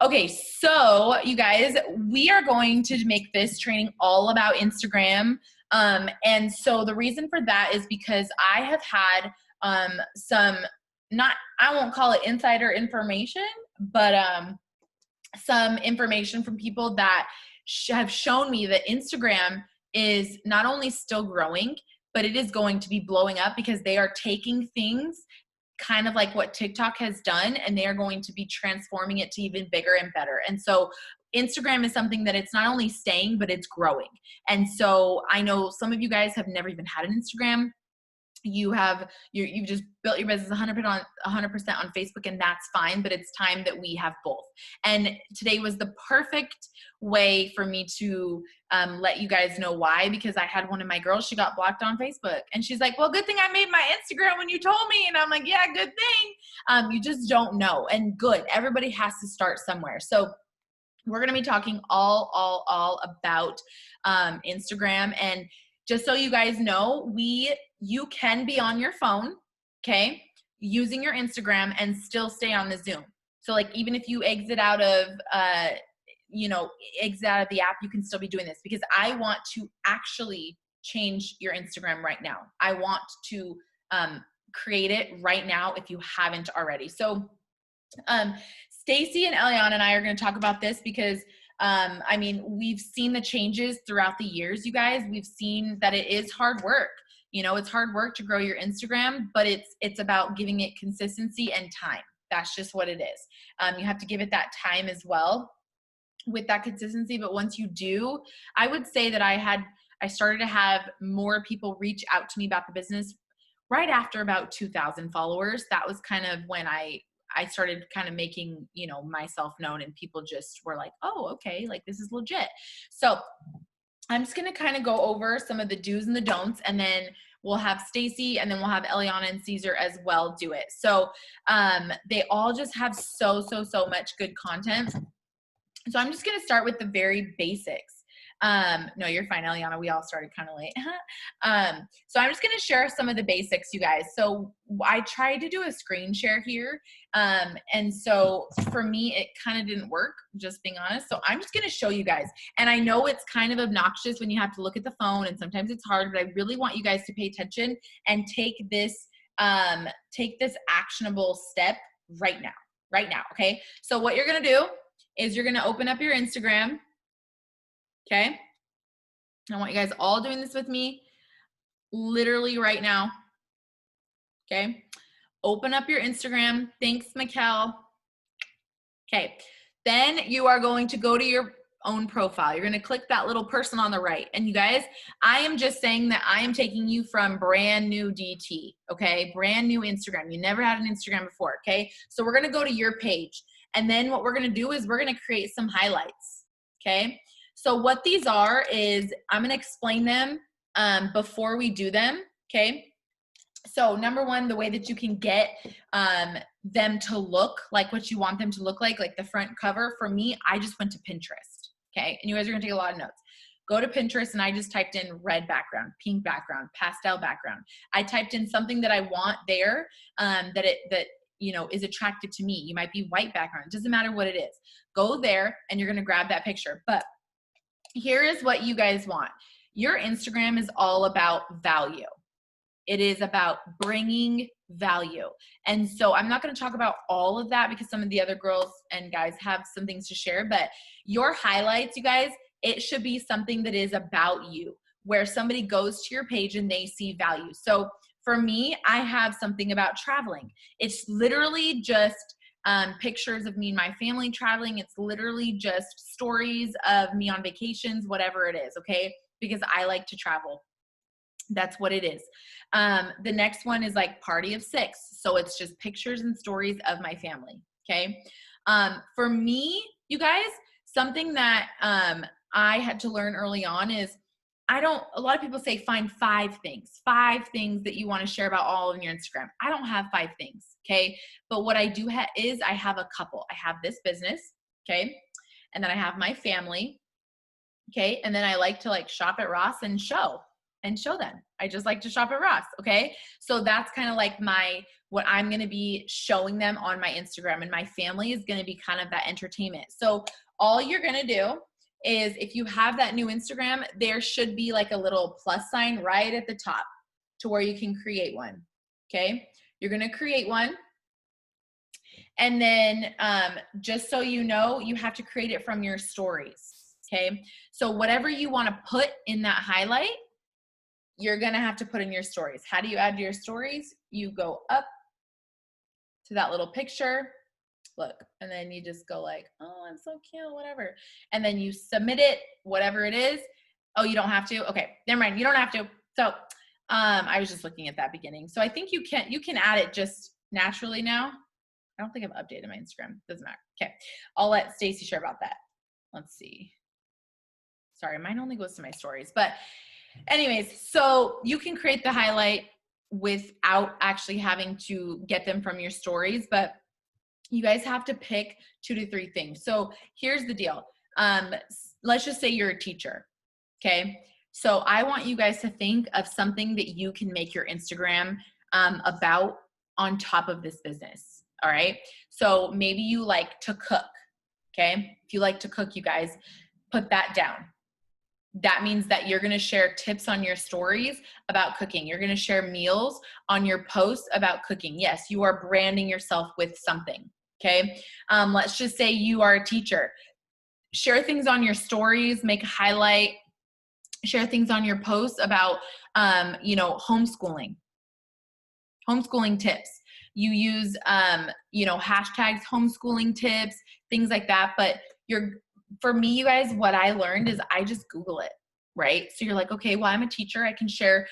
Okay, so you guys, we are going to make this training all about Instagram. And so the reason for that is because I have had some, not, I won't call it insider information, but some information from people that have shown me that Instagram is not only still growing, but it is going to be blowing up because they are taking things kind of like what TikTok has done, and they are going to be transforming it to even bigger and better. And so Instagram is something that it's not only staying, but it's growing. And so I know some of you guys have never even had an Instagram. You've just built your business 100% on Facebook, and that's fine, but it's time that we have both. And today was the perfect way for me to let you guys know why, because I had one of my girls, she got blocked on Facebook, and she's like, well, good thing I made my Instagram when you told me. And I'm like, yeah, good thing. You just don't know. And good, everybody has to start somewhere. So we're going to be talking all about Instagram. And just so you guys know, you can be on your phone, okay, using your Instagram and still stay on the Zoom. So like, even if you exit out of the app, you can still be doing this, because I want to actually change your Instagram right now. I want to create it right now if you haven't already. So Stacy and Eliana and I are going to talk about this because we've seen the changes throughout the years, you guys. We've seen that it is hard work. It's hard work to grow your Instagram, but it's about giving it consistency and time. That's just what it is. You have to give it that time as well with that consistency. But once you do, I would say that I started to have more people reach out to me about the business right after about 2,000 followers. That was kind of when I started kind of making, myself known, and people just were like, oh, okay, like this is legit. So I'm just going to kind of go over some of the do's and the don'ts, and then we'll have Stacy, and then we'll have Eliana and Caesar as well do it. So they all just have so much good content. So I'm just going to start with the very basics. No, you're fine, Eliana. We all started kind of late. So I'm just going to share some of the basics, you guys. So I tried to do a screen share here. And so for me, it kind of didn't work, just being honest. So I'm just going to show you guys. And I know it's kind of obnoxious when you have to look at the phone, and sometimes it's hard, but I really want you guys to pay attention and take this actionable step right now. Okay. So what you're going to do is you're going to open up your Instagram. Okay. I want you guys all doing this with me literally right now. Okay. Open up your Instagram. Thanks, Mikkel. Okay. Then you are going to go to your own profile. You're going to click that little person on the right. And you guys, I am just saying that I am taking you from brand new DT. Okay. Brand new Instagram. You never had an Instagram before. Okay. So we're going to go to your page. And then what we're going to do is we're going to create some highlights. Okay. So what these are is I'm going to explain them before we do them, okay? So number one, the way that you can get them to look like what you want them to look like the front cover. For me, I just went to Pinterest, okay? And you guys are going to take a lot of notes. Go to Pinterest, and I just typed in red background, pink background, pastel background. I typed in something that I want there that is attractive to me. You might be white background. It doesn't matter what it is. Go there, and you're going to grab that picture. But here is what you guys want. Your Instagram is all about value. It is about bringing value. And so I'm not going to talk about all of that because some of the other girls and guys have some things to share, but your highlights, you guys, it should be something that is about you, where somebody goes to your page and they see value. So for me, I have something about traveling. It's literally just pictures of me and my family traveling. It's literally just stories of me on vacations, whatever it is, okay? Because I like to travel. That's what it is. The next one is like party of 6. So it's just pictures and stories of my family, okay? For me, you guys, something that I had to learn early on is a lot of people say find 5 things that you want to share about all of your Instagram. I don't have 5 things. Okay. But what I do is I have a couple. I have this business. Okay. And then I have my family. Okay. And then I like to shop at Ross and show. and show them. I just like to shop at Ross. Okay. So that's kind of like what I'm going to be showing them on my Instagram, and my family is going to be kind of that entertainment. So all you're going to do is, if you have that new Instagram, there should be like a little plus sign right at the top to where you can create one. Okay. You're going to create one. And then just so you know, you have to create it from your stories. Okay. So whatever you want to put in that highlight, you're going to have to put in your stories. How do you add to your stories? You go up to that little picture, look, and then you just go like, oh, I'm so cute, whatever. And then you submit it, whatever it is. Oh, you don't have to? Okay, never mind. You don't have to. So I was just looking at that beginning. So I think you can add it just naturally now. I don't think I've updated my Instagram. Doesn't matter. Okay, I'll let Stacy share about that. Let's see. Sorry, mine only goes to my stories. But anyways, so you can create the highlight without actually having to get them from your stories, but you guys have to pick 2 to 3 things. So here's the deal. Let's just say you're a teacher. Okay. So I want you guys to think of something that you can make your Instagram about on top of this business. All right. So maybe you like to cook. Okay. If you like to cook, you guys put that down. That means that you're going to share tips on your stories about cooking. You're going to share meals on your posts about cooking. Yes, you are branding yourself with something. Okay. Let's just say you are a teacher. Share things on your stories, make a highlight, share things on your posts about, homeschooling tips. You use, hashtags, homeschooling tips, things like that. But for me, you guys, what I learned is I just Google it, right? So you're like, okay, well, I'm a teacher. I can share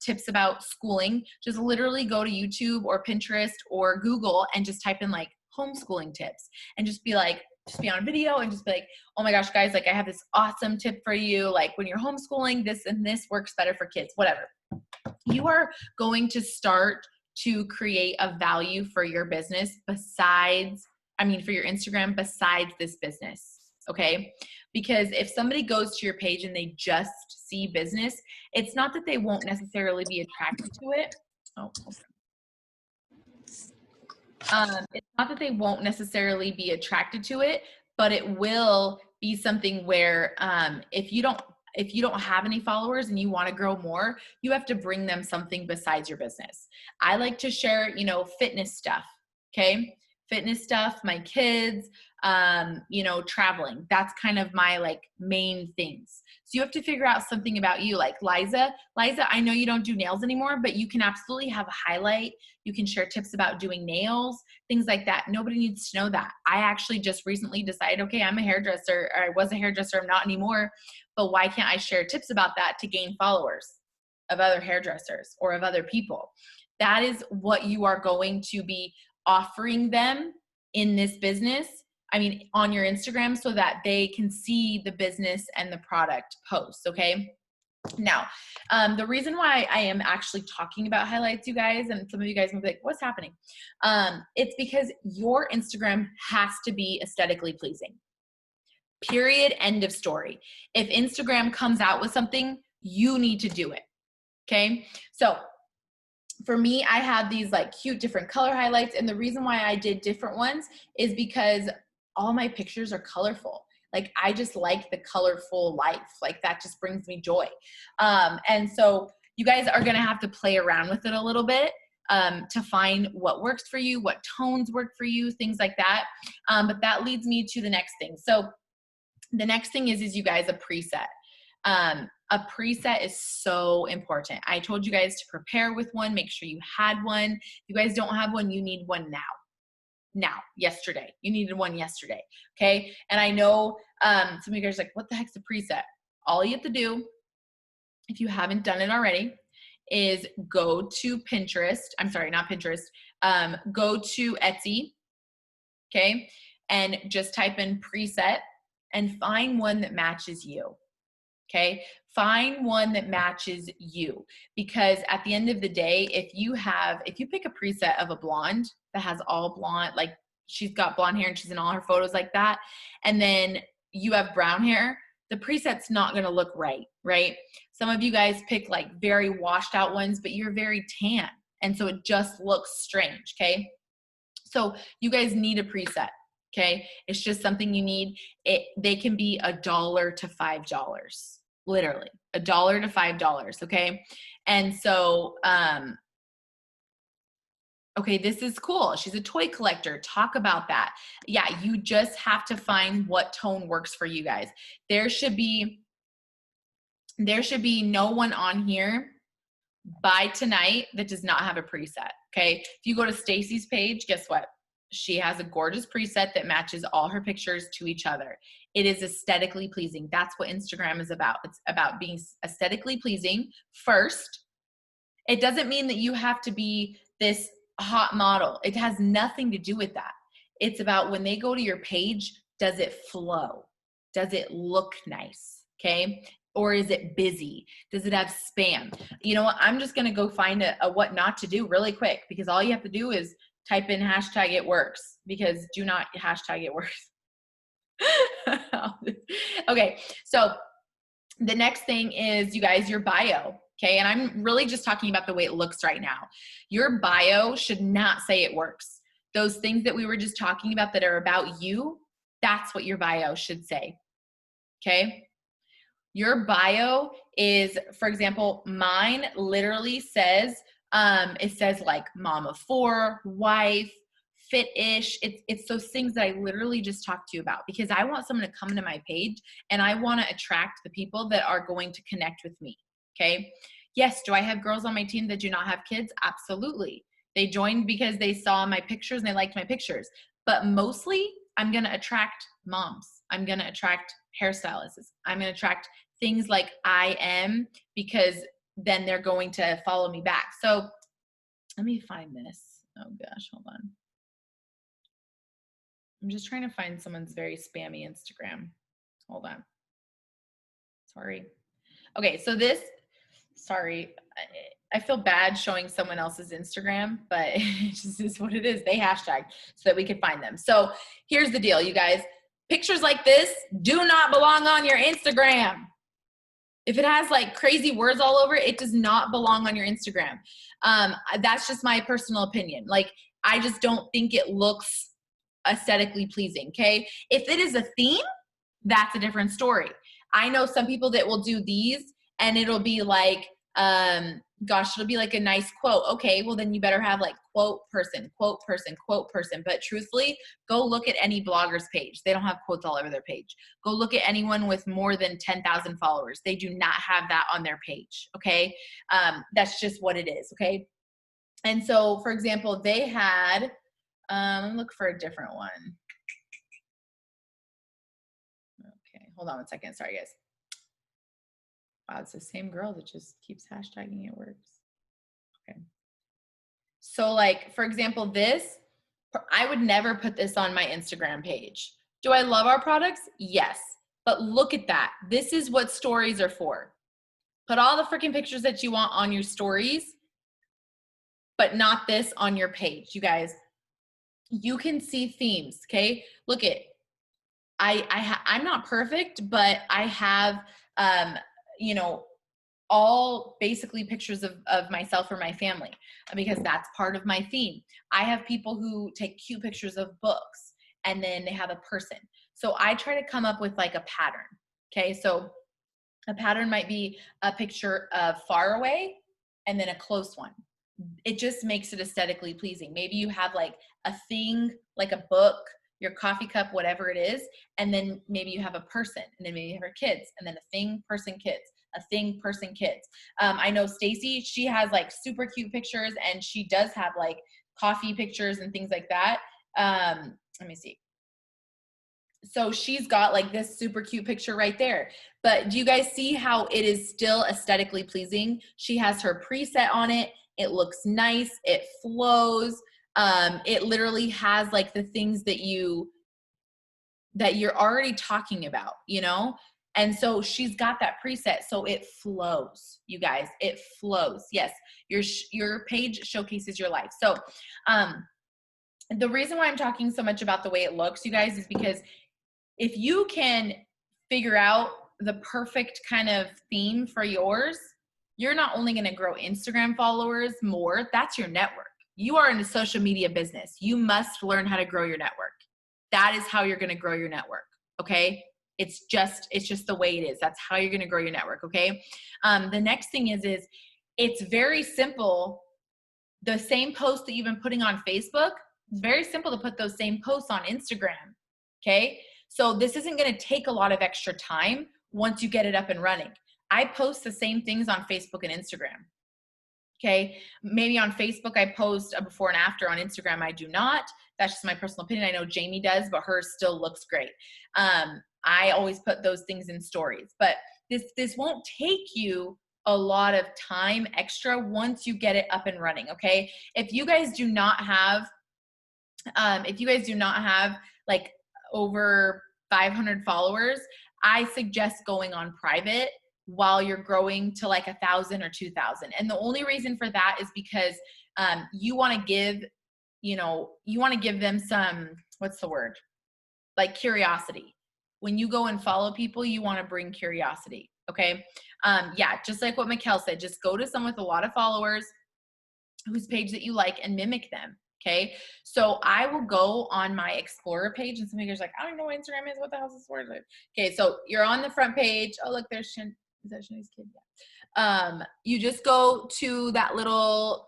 tips about schooling. Just literally go to YouTube or Pinterest or Google and just type in like homeschooling tips, and just be on a video and just be like, oh my gosh, guys, like I have this awesome tip for you. Like when you're homeschooling, this and this works better for kids, whatever. You are going to start to create a value for your business for your Instagram besides this business. Okay. Because if somebody goes to your page and they just see business, it's not that they won't necessarily be attracted to it. It's not that they won't necessarily be attracted to it, but it will be something where if you don't have any followers and you want to grow more, you have to bring them something besides your business. I like to share, fitness stuff. Okay. Fitness stuff, my kids, traveling. That's kind of my main things. So you have to figure out something about you. Like Liza, I know you don't do nails anymore, but you can absolutely have a highlight. You can share tips about doing nails, things like that. Nobody needs to know that. I actually just recently decided, okay, I'm a hairdresser, or I was a hairdresser, I'm not anymore, but why can't I share tips about that to gain followers of other hairdressers or of other people? That is what you are going to be offering them in this business. On your Instagram, so that they can see the business and the product posts. Okay. Now, the reason why I am actually talking about highlights, you guys, and some of you guys will be like, what's happening? It's because your Instagram has to be aesthetically pleasing. Period. End of story. If Instagram comes out with something, you need to do it. Okay. So for me, I have these cute different color highlights. And the reason why I did different ones is because all my pictures are colorful. I just like the colorful life. That just brings me joy. And so you guys are going to have to play around with it a little bit to find what works for you, what tones work for you, things like that. But that leads me to the next thing. So the next thing is you guys, a preset. A preset is so important. I told you guys to prepare with one, make sure you had one. If you guys don't have one, you need one yesterday. You needed one yesterday. Okay. And I know some of you guys are like, what the heck's a preset? All you have to do, if you haven't done it already, is go to Pinterest. I'm sorry, not Pinterest. Go to Etsy. Okay. And just type in preset and find one that matches you. Okay. Find one that matches you, because at the end of the day, if you pick a preset of a blonde that has all blonde, she's got blonde hair and she's in all her photos like that, and then you have brown hair, the preset's not going to look right, right? Some of you guys pick like very washed out ones, but you're very tan. And so it just looks strange, okay? So you guys need a preset, okay? It's just something you need. They can be $1 to $5, literally $1 to $5, okay? And so, okay, this is cool. She's a toy collector. Talk about that. Yeah, you just have to find what tone works for you guys. There should be no one on here by tonight that does not have a preset, okay? If you go to Stacy's page, guess what? She has a gorgeous preset that matches all her pictures to each other. It is aesthetically pleasing. That's what Instagram is about. It's about being aesthetically pleasing first. It doesn't mean that you have to be this hot model. It has nothing to do with that. It's about when they go to your page, does it flow? Does it look nice? Okay. Or is it busy? Does it have spam? You know what? I'm just going to go find a what not to do really quick, because all you have to do is type in hashtag it works, because do not hashtag it works. Okay. So the next thing is, you guys, your bio. Okay. And I'm really just talking about the way it looks right now. Your bio should not say it works. Those things that we were just talking about that are about you, that's what your bio should say. Okay. Your bio is, for example, mine literally says, it says like mom of 4, wife, fit-ish. It's those things that I literally just talked to you about, because I want someone to come into my page and I want to attract the people that are going to connect with me. Okay. Yes. Do I have girls on my team that do not have kids? Absolutely. They joined because they saw my pictures and they liked my pictures, but mostly I'm going to attract moms. I'm going to attract hairstylists. I'm going to attract things like I am, because then they're going to follow me back. So let me find this. Oh gosh, hold on. I'm just trying to find someone's very spammy Instagram. Hold on. Sorry. Okay, so this, sorry, I feel bad showing someone else's Instagram, but it just is what it is. They hashtagged so that we could find them. So here's the deal, you guys. Pictures like this do not belong on your Instagram. If it has like crazy words all over it, it does not belong on your Instagram. That's just my personal opinion. Like, I just don't think it looks aesthetically pleasing, okay? If it is a theme, that's a different story. I know some people that will do these and it'll be like, gosh, it'll be like a nice quote. Okay, well then you better have like quote person, quote person, quote person. But truthfully, go look at any blogger's page. They don't have quotes all over their page. Go look at anyone with more than 10,000 followers. They do not have that on their page, okay? That's just what it is, okay? And so, for example, they had, let me look for a different one. Okay, hold on one second. Sorry, guys. Wow, it's the same girl that just keeps hashtagging it works. Okay. So like, for example, this, I would never put this on my Instagram page. Do I love our products? Yes. But look at that. This is what stories are for. Put all the freaking pictures that you want on your stories, but not this on your page. You guys, you can see themes, okay? Look at, I'm not perfect, but I have, you know, all basically pictures of myself or my family, because that's part of my theme. I have people who take cute pictures of books and then they have a person. So I try to come up with like a pattern. Okay. So a pattern might be a picture of far away and then a close one. It just makes it aesthetically pleasing. Maybe you have like a thing, like a book, your coffee cup, whatever it is. And then maybe you have a person, and then maybe you have her kids, and then a thing, person, kids, a thing, person, kids. I know Stacy, she has like super cute pictures, and she does have like coffee pictures and things like that. Let me see. So she's got like this super cute picture right there. But do you guys see how it is still aesthetically pleasing? She has her preset on it. It looks nice. It flows. It literally has like the things that you're already talking about, you know? And so she's got that preset. So it flows, you guys, it flows. Yes. Your page showcases your life. So, the reason why I'm talking so much about the way it looks, you guys, is because if you can figure out the perfect kind of theme for yours, you're not only going to grow Instagram followers more, that's your network. You are in a social media business. You must learn how to grow your network. That is how you're going to grow your network. Okay. It's just the way it is. That's how you're going to grow your network. Okay. The next thing is it's very simple. The same post that you've been putting on Facebook, it's very simple to put those same posts on Instagram. Okay. So this isn't going to take a lot of extra time once you get it up and running. I post the same things on Facebook and Instagram. Okay. Maybe on Facebook, I post a before and after. On Instagram, I do not. That's just my personal opinion. I know Jamie does, but hers still looks great. I always put those things in stories, but this won't take you a lot of time extra once you get it up and running. Okay. If you guys do not have like over 500 followers, I suggest going on private while you're growing to like 1,000 or 2,000. And the only reason for that is because you want to give them some, what's the word? Like curiosity. When you go and follow people, you want to bring curiosity. Okay. Yeah. Just like what Mikkel said, just go to someone with a lot of followers whose page that you like and mimic them. Okay. So I will go on my Explorer page and somebody's like, I don't know what Instagram is. What the hell is this word? Okay. So you're on the front page. Oh, look, there's Shin. Is that Shani's kid? Yeah. You just go to that little,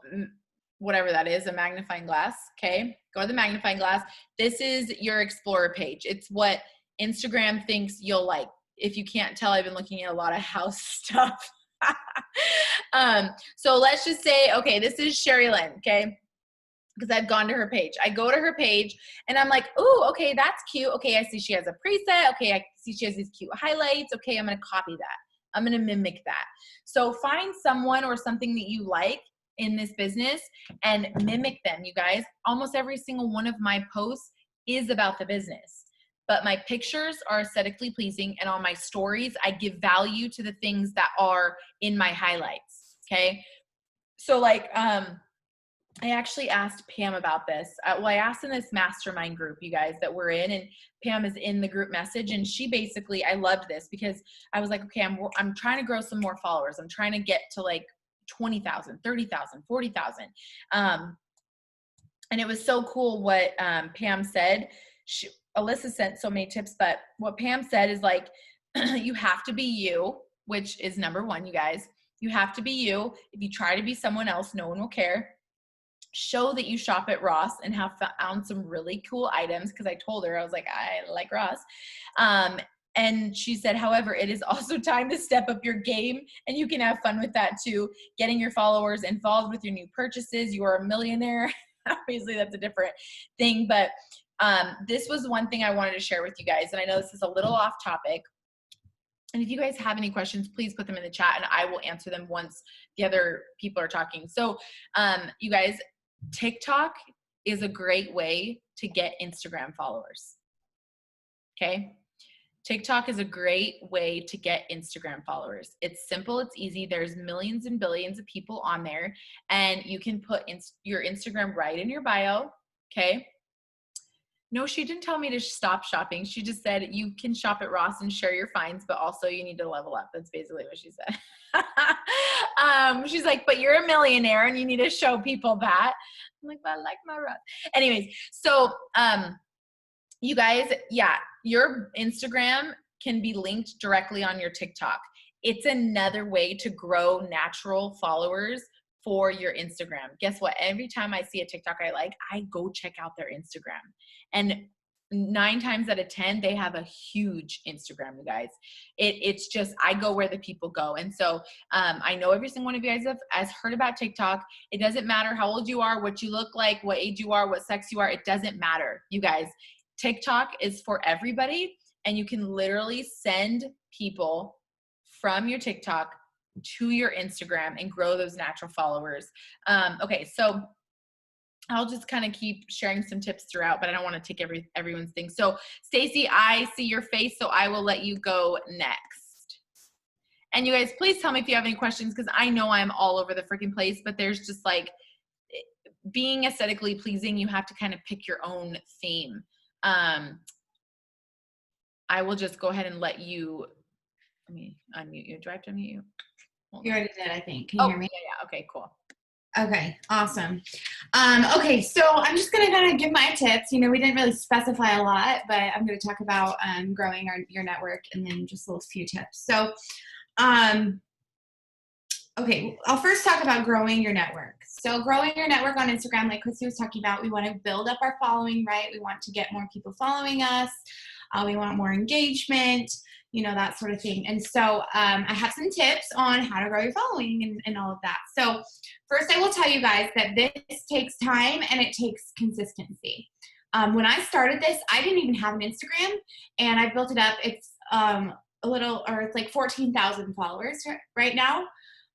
whatever that is, a magnifying glass. Okay. Go to the magnifying glass. This is your Explorer page. It's what Instagram thinks you'll like. If you can't tell, I've been looking at a lot of house stuff. So let's just say, okay, this is Sherry Lynn. Okay. Because I've gone to her page. I go to her page and I'm like, oh, okay, that's cute. Okay, I see she has a preset. Okay, I see she has these cute highlights. Okay, I'm going to copy that. I'm going to mimic that. So find someone or something that you like in this business and mimic them, you guys. Almost every single one of my posts is about the business. But my pictures are aesthetically pleasing, and on my stories, I give value to the things that are in my highlights, okay? So like, I actually asked Pam about this. I asked in this mastermind group, you guys, that we're in, and Pam is in the group message, and she basically, I loved this because I was like, okay, I'm trying to grow some more followers. I'm trying to get to like 20,000, 30,000, 40,000. And it was so cool what Pam said. Alyssa sent so many tips, but what Pam said is like, you have to be you, which is number one, you guys. You have to be you. If you try to be someone else, no one will care. Show that you shop at Ross and have found some really cool items, because I told her, I was like, I like Ross. And she said, however, it is also time to step up your game, and you can have fun with that too. Getting your followers involved with your new purchases. You are a millionaire. Obviously, that's a different thing, but this was one thing I wanted to share with you guys. And I know this is a little off topic. And if you guys have any questions, please put them in the chat and I will answer them once the other people are talking. So you guys, TikTok is a great way to get Instagram followers. Okay. TikTok is a great way to get Instagram followers. It's simple. It's easy. There's millions and billions of people on there, and you can put your Instagram right in your bio. Okay. No, she didn't tell me to stop shopping. She just said you can shop at Ross and share your finds, but also you need to level up. That's basically what she said. She's like, but you're a millionaire and you need to show people that. I'm like, but I like my Ross. Anyways, so you guys, yeah, your Instagram can be linked directly on your TikTok. It's another way to grow natural followers for your Instagram. Guess what? Every time I see a TikTok I like, I go check out their Instagram. And 9 times out of 10, they have a huge Instagram, you guys. It's just, I go where the people go. And so I know every single one of you guys has heard about TikTok. It doesn't matter how old you are, what you look like, what age you are, what sex you are. It doesn't matter, you guys. TikTok is for everybody. And you can literally send people from your TikTok to your Instagram and grow those natural followers. Okay, so I'll just kind of keep sharing some tips throughout, but I don't want to take everyone's thing. So Stacy, I see your face, so I will let you go next. And you guys, please tell me if you have any questions, because I know I'm all over the freaking place, but there's just like, being aesthetically pleasing, you have to kind of pick your own theme. I will just go ahead and let you Let me unmute you. Do I have to unmute you? You already did, I think. Can you hear me? Yeah. Okay, cool. Okay, awesome. Okay, so I'm just going to kind of give my tips. You know, we didn't really specify a lot, but I'm going to talk about growing your network and then just a little few tips. So, okay, I'll first talk about growing your network. So growing your network on Instagram, like Chrissy was talking about, we want to build up our following, right? We want to get more people following us. We want more engagement, you know, that sort of thing. And so I have some tips on how to grow your following and all of that. So first I will tell you guys that this takes time and it takes consistency. When I started this, I didn't even have an Instagram, and I built it up. It's it's like 14,000 followers right now.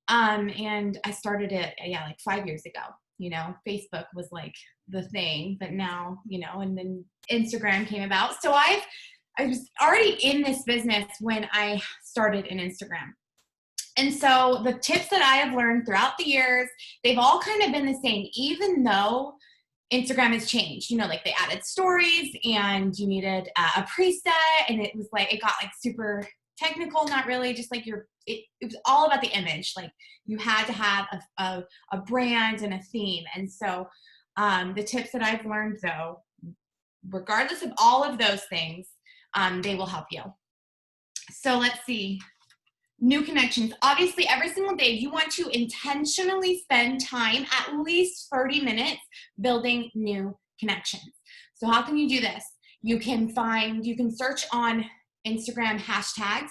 And I started it, like 5 years ago. You know, Facebook was like the thing, but now, you know, and then Instagram came about. So I was already in this business when I started an Instagram. And so the tips that I have learned throughout the years, they've all kind of been the same, even though Instagram has changed. You know, like they added stories and you needed a preset, and it was like, it got like super technical, not really, just like it was all about the image. Like you had to have a brand and a theme. And so the tips that I've learned though, regardless of all of those things, they will help you. So let's see. New connections. Obviously, every single day, you want to intentionally spend time, at least 30 minutes, building new connections. So how can you do this? You can search on Instagram hashtags.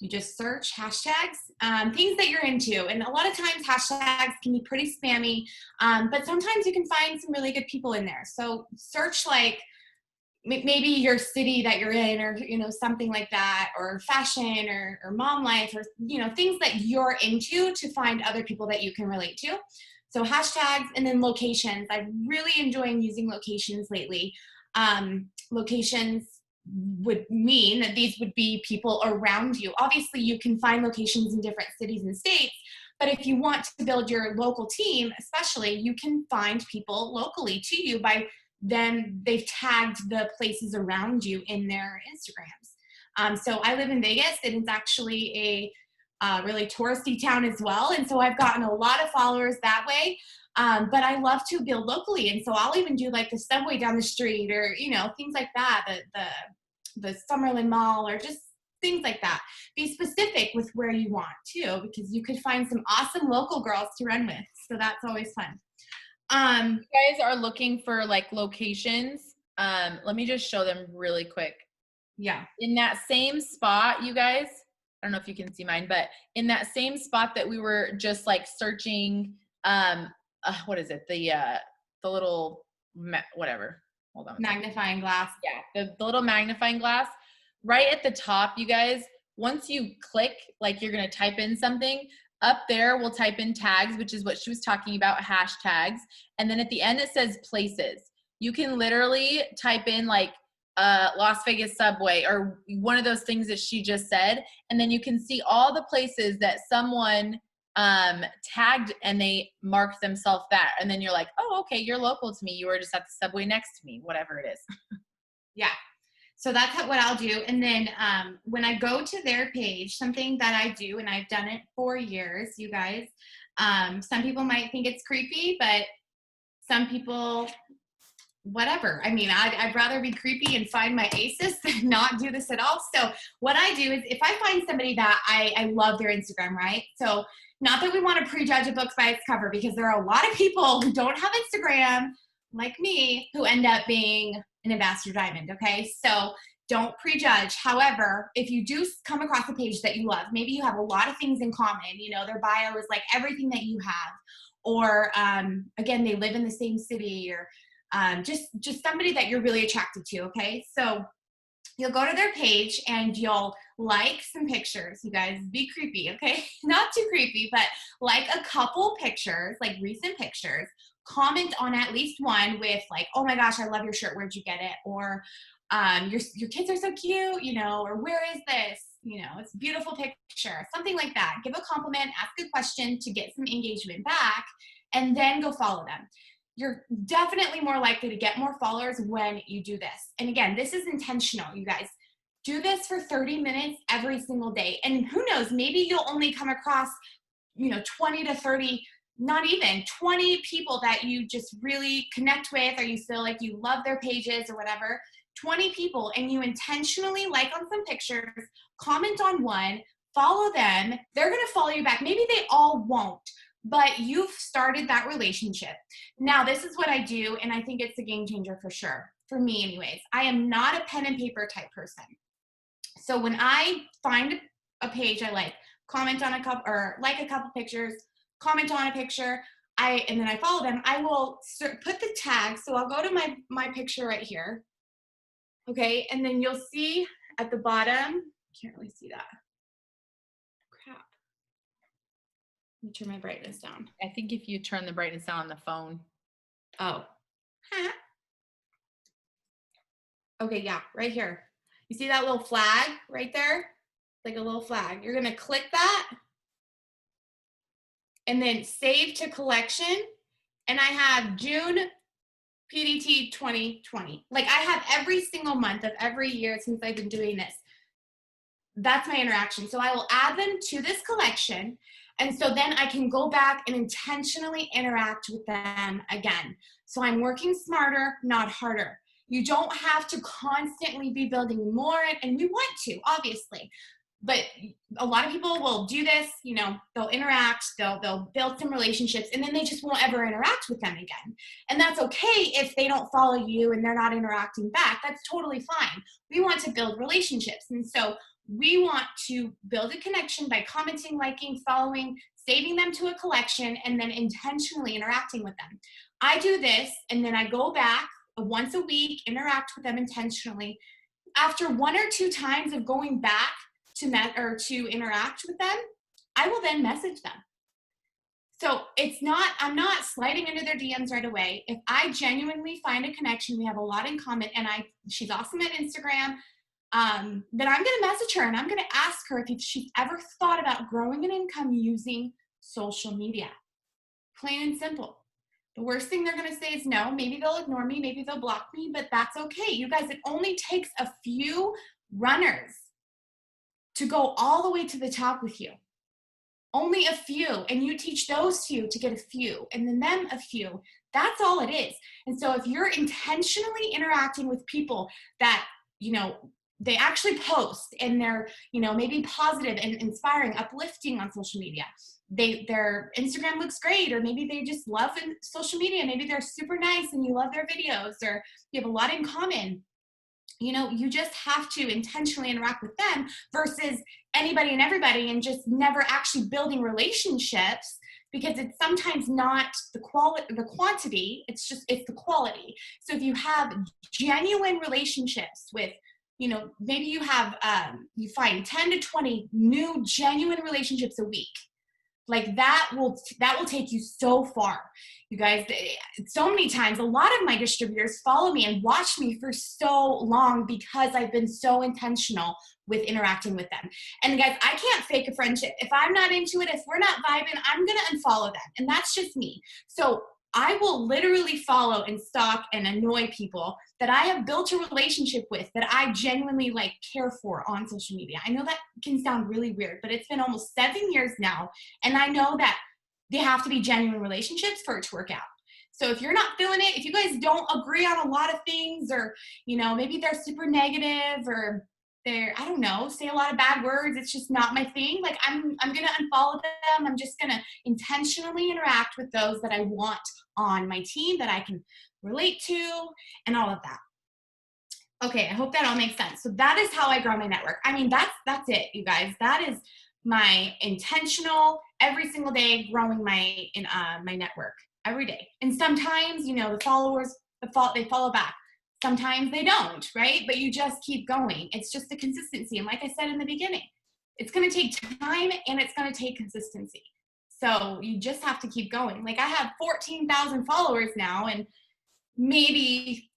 You just search hashtags, things that you're into. And a lot of times hashtags can be pretty spammy, but sometimes you can find some really good people in there. So search like maybe your city that you're in, or, you know, something like that, or fashion or mom life, or, you know, things that you're into to find other people that you can relate to. So hashtags, and then locations. I'm really enjoying using locations lately. Locations would mean that these would be people around you. Obviously, you can find locations in different cities and states, but if you want to build your local team, especially, you can find people locally to you by then they've tagged the places around you in their Instagrams. So I live in Vegas, and it's actually a really touristy town as well. And so I've gotten a lot of followers that way. But I love to build locally. And so I'll even do like the subway down the street, or, you know, things like that, the Summerlin Mall, or just things like that. Be specific with where you want to, because you could find some awesome local girls to run with. So that's always fun. You guys are looking for like locations. Let me just show them really quick. Yeah. In that same spot, you guys, I don't know if you can see mine, but in that same spot that we were just like searching, what is it? The little, whatever. Hold on. Magnifying glass. Yeah, the little magnifying glass. Right at the top, you guys, once you click, like you're going to type in something, up there we'll type in tags, which is what she was talking about, hashtags. And then at the end it says places. You can literally type in like Las Vegas subway, or one of those things that she just said, and then you can see all the places that someone tagged and they marked themselves that. And then you're like, oh, okay, you're local to me. You were just at the subway next to me, whatever it is. Yeah. So that's what I'll do. And then when I go to their page, something that I do, and I've done it for years, you guys, some people might think it's creepy, but some people, whatever. I mean, I'd rather be creepy and find my aces than not do this at all. So what I do is, if I find somebody that I love their Instagram, right? So not that we want to prejudge a book by its cover, because there are a lot of people who don't have Instagram, like me, who end up being an ambassador diamond, okay? So don't prejudge. However, if you do come across a page that you love, maybe you have a lot of things in common, you know, their bio is like everything that you have, or again, they live in the same city, or just somebody that you're really attracted to, okay? So you'll go to their page and you'll like some pictures. You guys, be creepy, okay? Not too creepy, but like a couple pictures, like recent pictures. Comment on at least one with like, oh my gosh, I love your shirt, where'd you get it? Or your kids are so cute, you know, or where is this? You know, it's a beautiful picture, something like that. Give a compliment, ask a question to get some engagement back, and then go follow them. You're definitely more likely to get more followers when you do this. And again, this is intentional, you guys. Do this for 30 minutes every single day. And who knows, maybe you'll only come across, 20 to 30, not even 20 people that you just really connect with, or you feel like you love their pages or whatever. 20 people, and you intentionally like on some pictures, comment on one, follow them. They're going to follow you back. Maybe they all won't, but you've started that relationship. Now, this is what I do, and I think it's a game changer for sure. For me anyways, I am not a pen and paper type person. So when I find a page I like, comment on a couple, or like a couple pictures, comment on a picture, and then I follow them, I will put the tag. So I'll go to my picture right here. Okay, and then you'll see at the bottom, can't really see that. Crap. Let me turn my brightness down. I think if you turn the brightness down on the phone. Oh. Okay, yeah, right here. You see that little flag right there? Like a little flag. You're gonna click that and then save to collection. And I have June PDT 2020. Like, I have every single month of every year since I've been doing this. That's my interaction. So I will add them to this collection. And so then I can go back and intentionally interact with them again. So I'm working smarter, not harder. You don't have to constantly be building more, and we want to, obviously. But a lot of people will do this, they'll interact, they'll build some relationships, and then they just won't ever interact with them again. And that's okay if they don't follow you and they're not interacting back. That's totally fine. We want to build relationships. And so we want to build a connection by commenting, liking, following, saving them to a collection, and then intentionally interacting with them. I do this, and then I go back once a week, interact with them intentionally. After 1 or 2 times of going back to interact with them, I will then message them. So I'm not sliding into their DMs right away. If I genuinely find a connection, we have a lot in common, and she's awesome at Instagram, then I'm going to message her, and I'm going to ask her if she's ever thought about growing an income using social media. Plain and simple. The worst thing they're going to say is no. Maybe they'll ignore me. Maybe they'll block me, but that's okay. You guys, it only takes a few runners to go all the way to the top with you. Only a few. And you teach those few to get a few, and then them a few. That's all it is. And so if you're intentionally interacting with people that, they actually post, and they're, maybe positive and inspiring, uplifting on social media. Their Instagram looks great, or maybe they just love social media. Maybe they're super nice and you love their videos, or you have a lot in common. You just have to intentionally interact with them versus anybody and everybody, and just never actually building relationships, because it's sometimes not the quantity, it's the quality. So if you have genuine relationships with, maybe you find 10 to 20 new genuine relationships a week. Like that will take you so far. You guys, so many times, a lot of my distributors follow me and watch me for so long because I've been so intentional with interacting with them. And guys, I can't fake a friendship. If I'm not into it, if we're not vibing, I'm going to unfollow them. And that's just me. So I will literally follow and stalk and annoy people that I have built a relationship with, that I genuinely care for on social media. I know that can sound really weird, but it's been almost 7 years now. And I know that they have to be genuine relationships for it to work out. So if you're not feeling it, if you guys don't agree on a lot of things, or, maybe they're super negative, or they're, I don't know, say a lot of bad words, it's just not my thing. I'm going to unfollow them. I'm just going to intentionally interact with those that I want on my team, that I can relate to, and all of that. Okay, I hope that all makes sense. So that is how I grow my network. I mean, that's it, you guys. That is my intentional, every single day, growing my network every day. And sometimes, the followers, they follow back. Sometimes they don't, right? But you just keep going. It's just the consistency. And like I said in the beginning, it's going to take time, and it's going to take consistency. So you just have to keep going. I have 14,000 followers now, and maybe,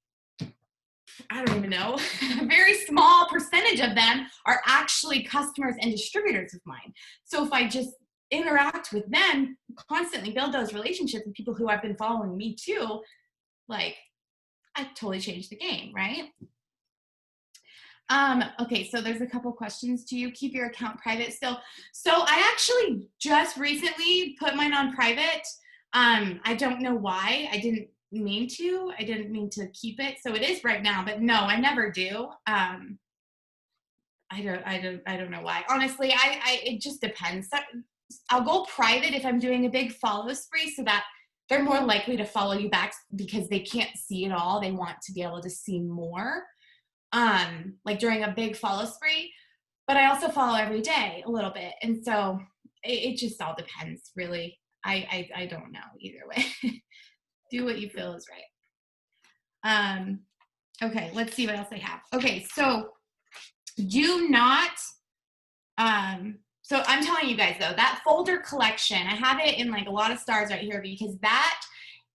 I don't even know, a very small percentage of them are actually customers and distributors of mine. So if I just interact with them, constantly build those relationships with people who have been following me too, I totally changed the game, right? Okay, so there's a couple questions. Do you keep your account private still? So I actually just recently put mine on private. I don't know why. I didn't mean to. I didn't mean to keep it. So it is right now, but no, I never do. I don't know why. Honestly, it just depends. I'll go private if I'm doing a big follow spree so that they're more likely to follow you back because they can't see it all. They want to be able to see more. Like during a big follow spree, but I also follow every day a little bit. And so it just all depends really. I don't know either way. Do what you feel is right. Okay, let's see what else I have. Okay, so do not, so I'm telling you guys though, that folder collection, I have it in like a lot of stars right here because that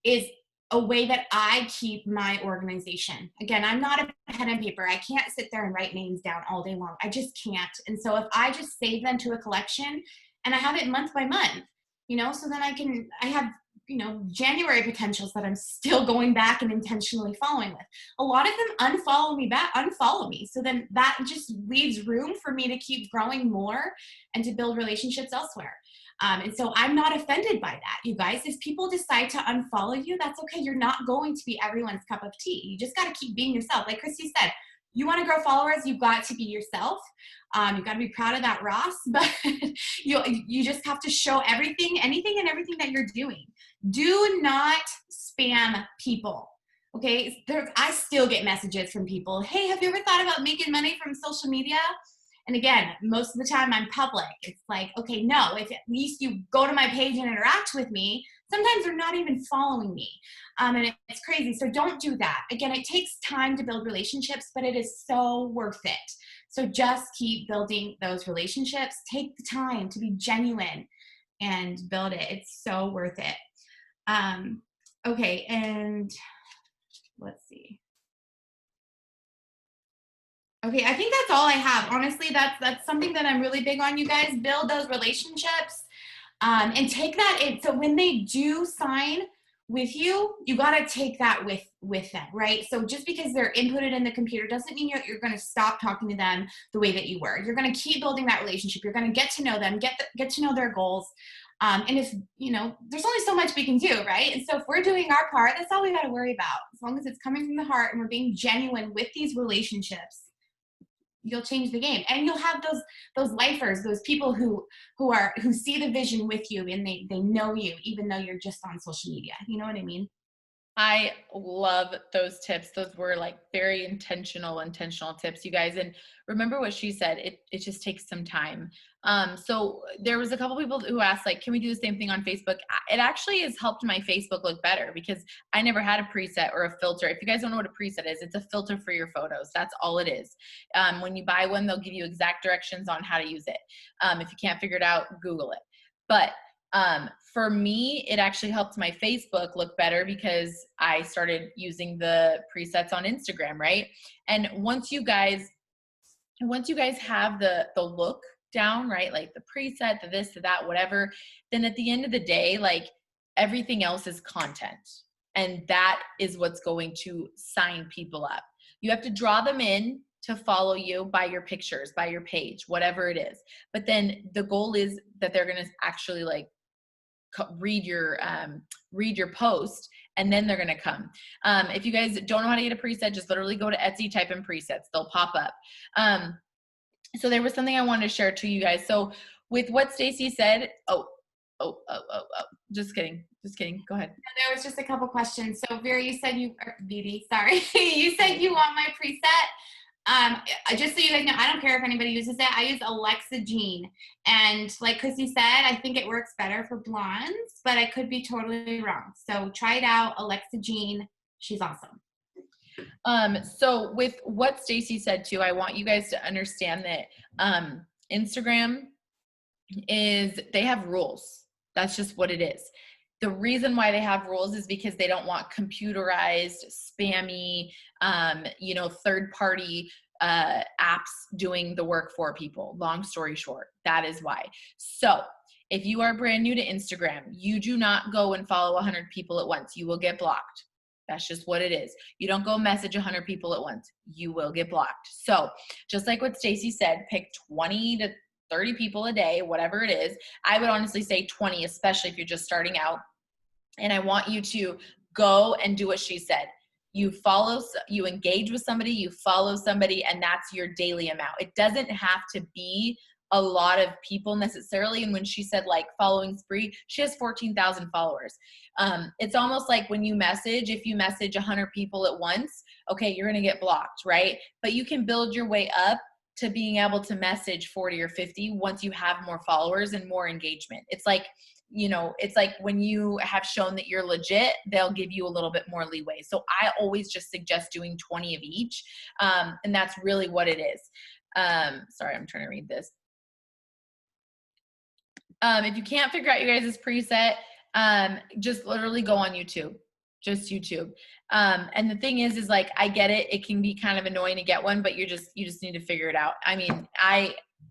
is a way that I keep my organization. Again, I'm not a pen and paper. I can't sit there and write names down all day long. I just can't. And so if I just save them to a collection and I have it month by month, so then I have, January potentials that I'm still going back and intentionally following with. A lot of them unfollow me. So then that just leaves room for me to keep growing more and to build relationships elsewhere. And so I'm not offended by that, you guys. If people decide to unfollow you, that's okay. You're not going to be everyone's cup of tea. You just got to keep being yourself. Like Christy said, you want to grow followers, you've got to be yourself. You've got to be proud of that Ross, but you just have to show anything and everything that you're doing. Do not spam people. Okay, I still get messages from people. Hey, have you ever thought about making money from social media? And again, most of the time I'm public. It's like, okay, no, if at least you go to my page and interact with me, sometimes they're not even following me. And it's crazy. So don't do that. Again, it takes time to build relationships, but it is so worth it. So just keep building those relationships. Take the time to be genuine and build it. It's so worth it. Okay, and let's see. Okay, I think that's all I have. Honestly, that's something that I'm really big on, you guys. Build those relationships and take that in. So when they do sign with you, you got to take that with them, right? So just because they're inputted in the computer doesn't mean you're going to stop talking to them the way that you were. You're going to keep building that relationship. You're going to get to know them, get to know their goals. And if, there's only so much we can do, right? And so if we're doing our part, that's all we got to worry about. As long as it's coming from the heart and we're being genuine with these relationships, you'll change the game. And you'll have those lifers, those people who see the vision with you and they know you, even though you're just on social media. You know what I mean? I love those tips. Those were like very intentional tips, you guys. And remember what she said, it just takes some time. So there was a couple people who asked, like, can we do the same thing on Facebook? It actually has helped my Facebook look better because I never had a preset or a filter. If you guys don't know what a preset is, it's a filter for your photos. That's all it is. When you buy one, they'll give you exact directions on how to use it. If you can't figure it out, Google it. But for me, it actually helped my Facebook look better because I started using the presets on Instagram, right? And once you guys have the look down, right? Like the preset, the this, the that, whatever, then at the end of the day, like everything else is content. And that is what's going to sign people up. You have to draw them in to follow you by your pictures, by your page, whatever it is. But then the goal is that they're going to actually like read your post, and then they're going to come. If you guys don't know how to get a preset, just literally go to Etsy, type in presets, they'll pop up. So there was something I wanted to share to you guys. So with what Stacy said, just kidding. Go ahead. There was just a couple questions. So Vera, you said you said you want my preset. Just so you guys know, I don't care if anybody uses it. I use Alexa Jean, and like Christy said, I think it works better for blondes, but I could be totally wrong. So try it out, Alexa Jean. She's awesome. So with what Stacy said too, I want you guys to understand that Instagram they have rules. That's just what it is. The reason why they have rules is because they don't want computerized, spammy, third-party apps doing the work for people. Long story short, that is why. So if you are brand new to Instagram, you do not go and follow 100 people at once. You will get blocked. That's just what it is. You don't go message 100 people at once. You will get blocked. So just like what Stacy said, pick 20 to 30 people a day, whatever it is. I would honestly say 20, especially if you're just starting out. And I want you to go and do what she said. You follow, you engage with somebody, you follow somebody, and that's your daily amount. It doesn't have to be a lot of people necessarily. And when she said like following spree, she has 14,000 followers. It's almost like when you message, if you message 100 people at once, okay, you're going to get blocked, right? But you can build your way up to being able to message 40 or 50 once you have more followers and more engagement. It's like, you know, it's like when you have shown that you're legit, they'll give you a little bit more leeway. So I always just suggest doing 20 of each. And that's really what it is. Sorry, I'm trying to read this. If you can't figure out you guys' preset, just literally go on YouTube, just YouTube. And the thing is like, I get it. It can be kind of annoying to get one, but you just need to figure it out. I mean,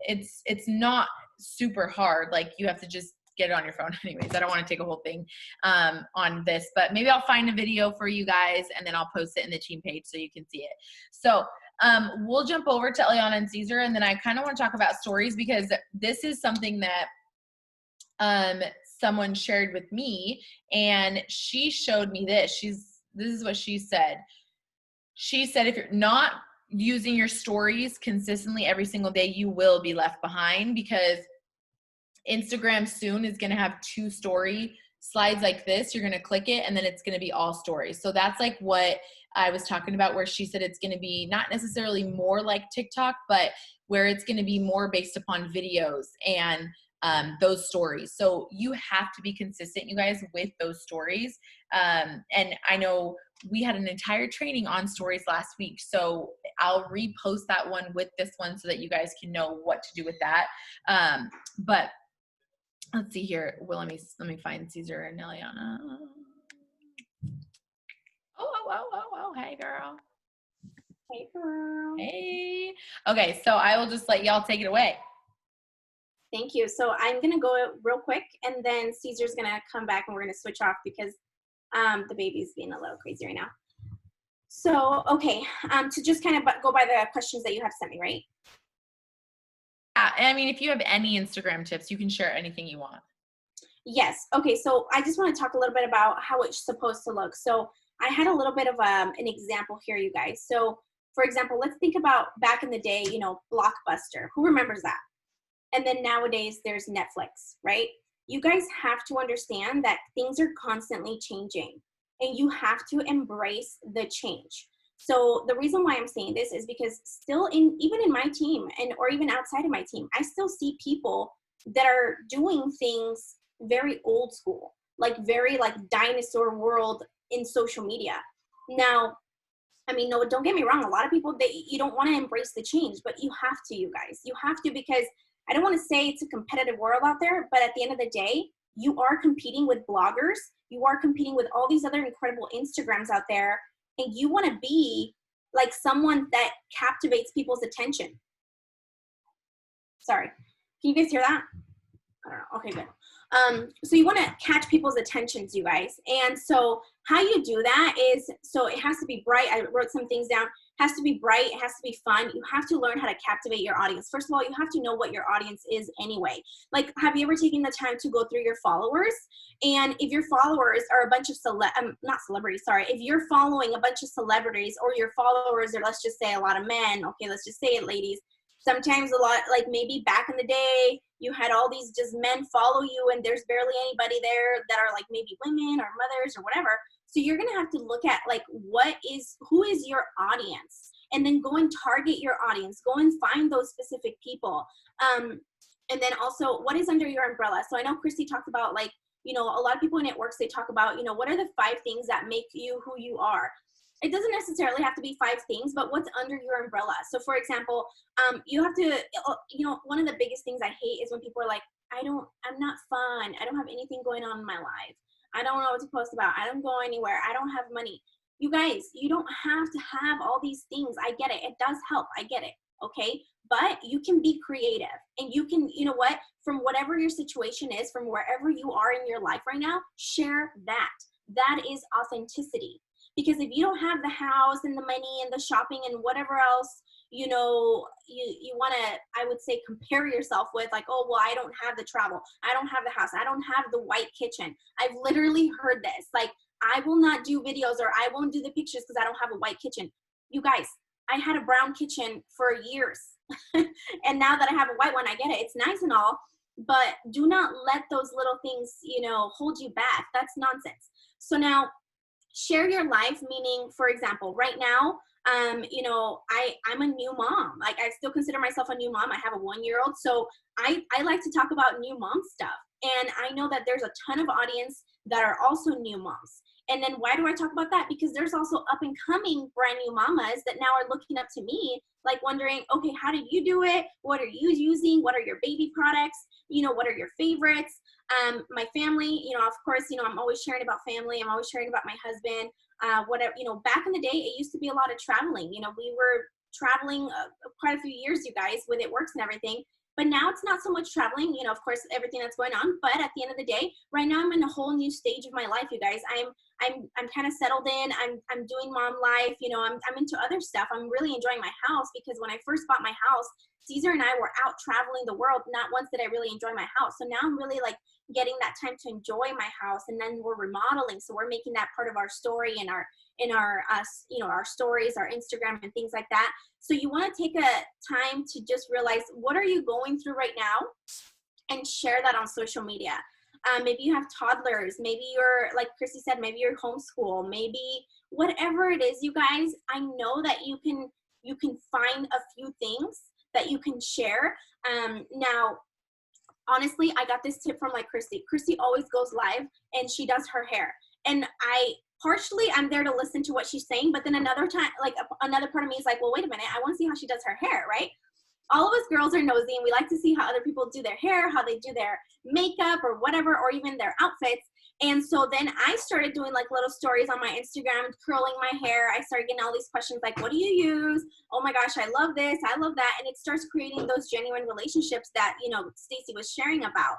it's not super hard. Like you have to just get it on your phone anyways. I don't want to take a whole thing, on this, but maybe I'll find a video for you guys and then I'll post it in the team page so you can see it. So, we'll jump over to Eliana and Caesar. And then I kind of want to talk about stories because this is something that someone shared with me and she showed me this. This is what she said. She said, if you're not using your stories consistently every single day, you will be left behind because Instagram soon is going to have 2 story slides like this. You're going to click it and then it's going to be all stories. So that's like what I was talking about where she said it's going to be not necessarily more like TikTok, but where it's going to be more based upon videos and those stories. So you have to be consistent, you guys, with those stories. And I know we had an entire training on stories last week. So I'll repost that one with this one so that you guys can know what to do with that. But let's see here. Well, let me find Caesar and Eliana. Oh, hey girl. Hey girl. Hey. Okay, so I will just let y'all take it away. Thank you. So I'm going to go real quick and then Caesar's going to come back and we're going to switch off because the baby's being a little crazy right now. So, okay, to just kind of go by the questions that you have sent me, right? Yeah, I mean, if you have any Instagram tips, you can share anything you want. Yes. Okay, so I just want to talk a little bit about how it's supposed to look. So I had a little bit of an example here, you guys. So, for example, let's think about back in the day, you know, Blockbuster. Who remembers that? And then nowadays there's Netflix, right? You guys have to understand that things are constantly changing and you have to embrace the change. So the reason why I'm saying this is because still even in my team or even outside of my team, I still see people that are doing things very old school, like very like dinosaur world in social media. Now, I mean, no, don't get me wrong. A lot of people, you don't want to embrace the change, but you have to, you guys. You have to because I don't want to say it's a competitive world out there, but at the end of the day, you are competing with bloggers. You are competing with all these other incredible Instagrams out there, and you want to be like someone that captivates people's attention. Sorry. Can you guys hear that? I don't know. Okay, good. So you want to catch people's attentions, you guys. And so how you do that is, so it has to be bright. I wrote some things down. It has to be bright. It has to be fun. You have to learn how to captivate your audience. First of all, you have to know what your audience is anyway. Like, have you ever taken the time to go through your followers? And if your followers are a bunch of not celebrities, sorry. If you're following a bunch of celebrities or your followers are, let's just say a lot of men, okay, let's just say it, ladies. Sometimes a lot, like maybe back in the day, you had all these just men follow you and there's barely anybody there that are like maybe women or mothers or whatever. So you're going to have to look at like, who is your audience? And then go and target your audience. Go and find those specific people. And then also what is under your umbrella? So I know Christy talked about like, you know, a lot of people in networks, they talk about, you know, what are the 5 things that make you who you are? It doesn't necessarily have to be 5 things, but what's under your umbrella? So for example, you have to, you know, one of the biggest things I hate is when people are like, I'm not fun. I don't have anything going on in my life. I don't know what to post about. I don't go anywhere. I don't have money. You guys, you don't have to have all these things. I get it. It does help. I get it. Okay. But you can be creative and you can, you know what, from whatever your situation is, from wherever you are in your life right now, share that. That is authenticity. Because if you don't have the house and the money and the shopping and whatever else, you know, you want to, I would say, compare yourself with, like, oh, well, I don't have the travel, I don't have the house, I don't have the white kitchen. I've literally heard this, like, I will not do videos or I won't do the pictures because I don't have a white kitchen. You guys, I had a brown kitchen for years. And now that I have a white one, I get it. It's nice and all, but do not let those little things, you know, hold you back. That's nonsense. So now, share your life, meaning, for example, right now, you know, I'm a new mom. Like, I still consider myself a new mom. I have a 1-year-old. So I like to talk about new mom stuff. And I know that there's a ton of audience that are also new moms. And then why do I talk about that? Because there's also up and coming brand new mamas that now are looking up to me, like wondering, okay, how did you do it? What are you using? What are your baby products? You know, what are your favorites? My family, you know, of course, you know, I'm always sharing about family. I'm always sharing about my husband. Whatever, you know, back in the day, it used to be a lot of traveling. You know, we were traveling quite a few years, you guys, with It Works and everything. But now it's not so much traveling, you know, of course, everything that's going on. But at the end of the day, right now I'm in a whole new stage of my life, you guys. I'm kind of settled in. I'm doing mom life. You know, I'm into other stuff. I'm really enjoying my house, because when I first bought my house, Caesar and I were out traveling the world. Not once did I really enjoy my house. So now I'm really like getting that time to enjoy my house. And then we're remodeling. So we're making that part of our story and our you know, our stories, our Instagram and things like that. So you want to take a time to just realize, what are you going through right now, and share that on social media. Maybe you have toddlers, maybe you're, like Chrissy said, maybe you're homeschool, maybe whatever it is, you guys, I know that you can find a few things that you can share. Now, honestly, I got this tip from like Chrissy. Chrissy always goes live and she does her hair. And I'm there to listen to what she's saying, but then another time, like another part of me is like, well, wait a minute, I want to see how she does her hair, right? All of us girls are nosy and we like to see how other people do their hair, how they do their makeup or whatever, or even their outfits. And so then I started doing like little stories on my Instagram, curling my hair. I started getting all these questions like, what do you use? Oh my gosh, I love this, I love that. And it starts creating those genuine relationships that, you know, Stacy was sharing about.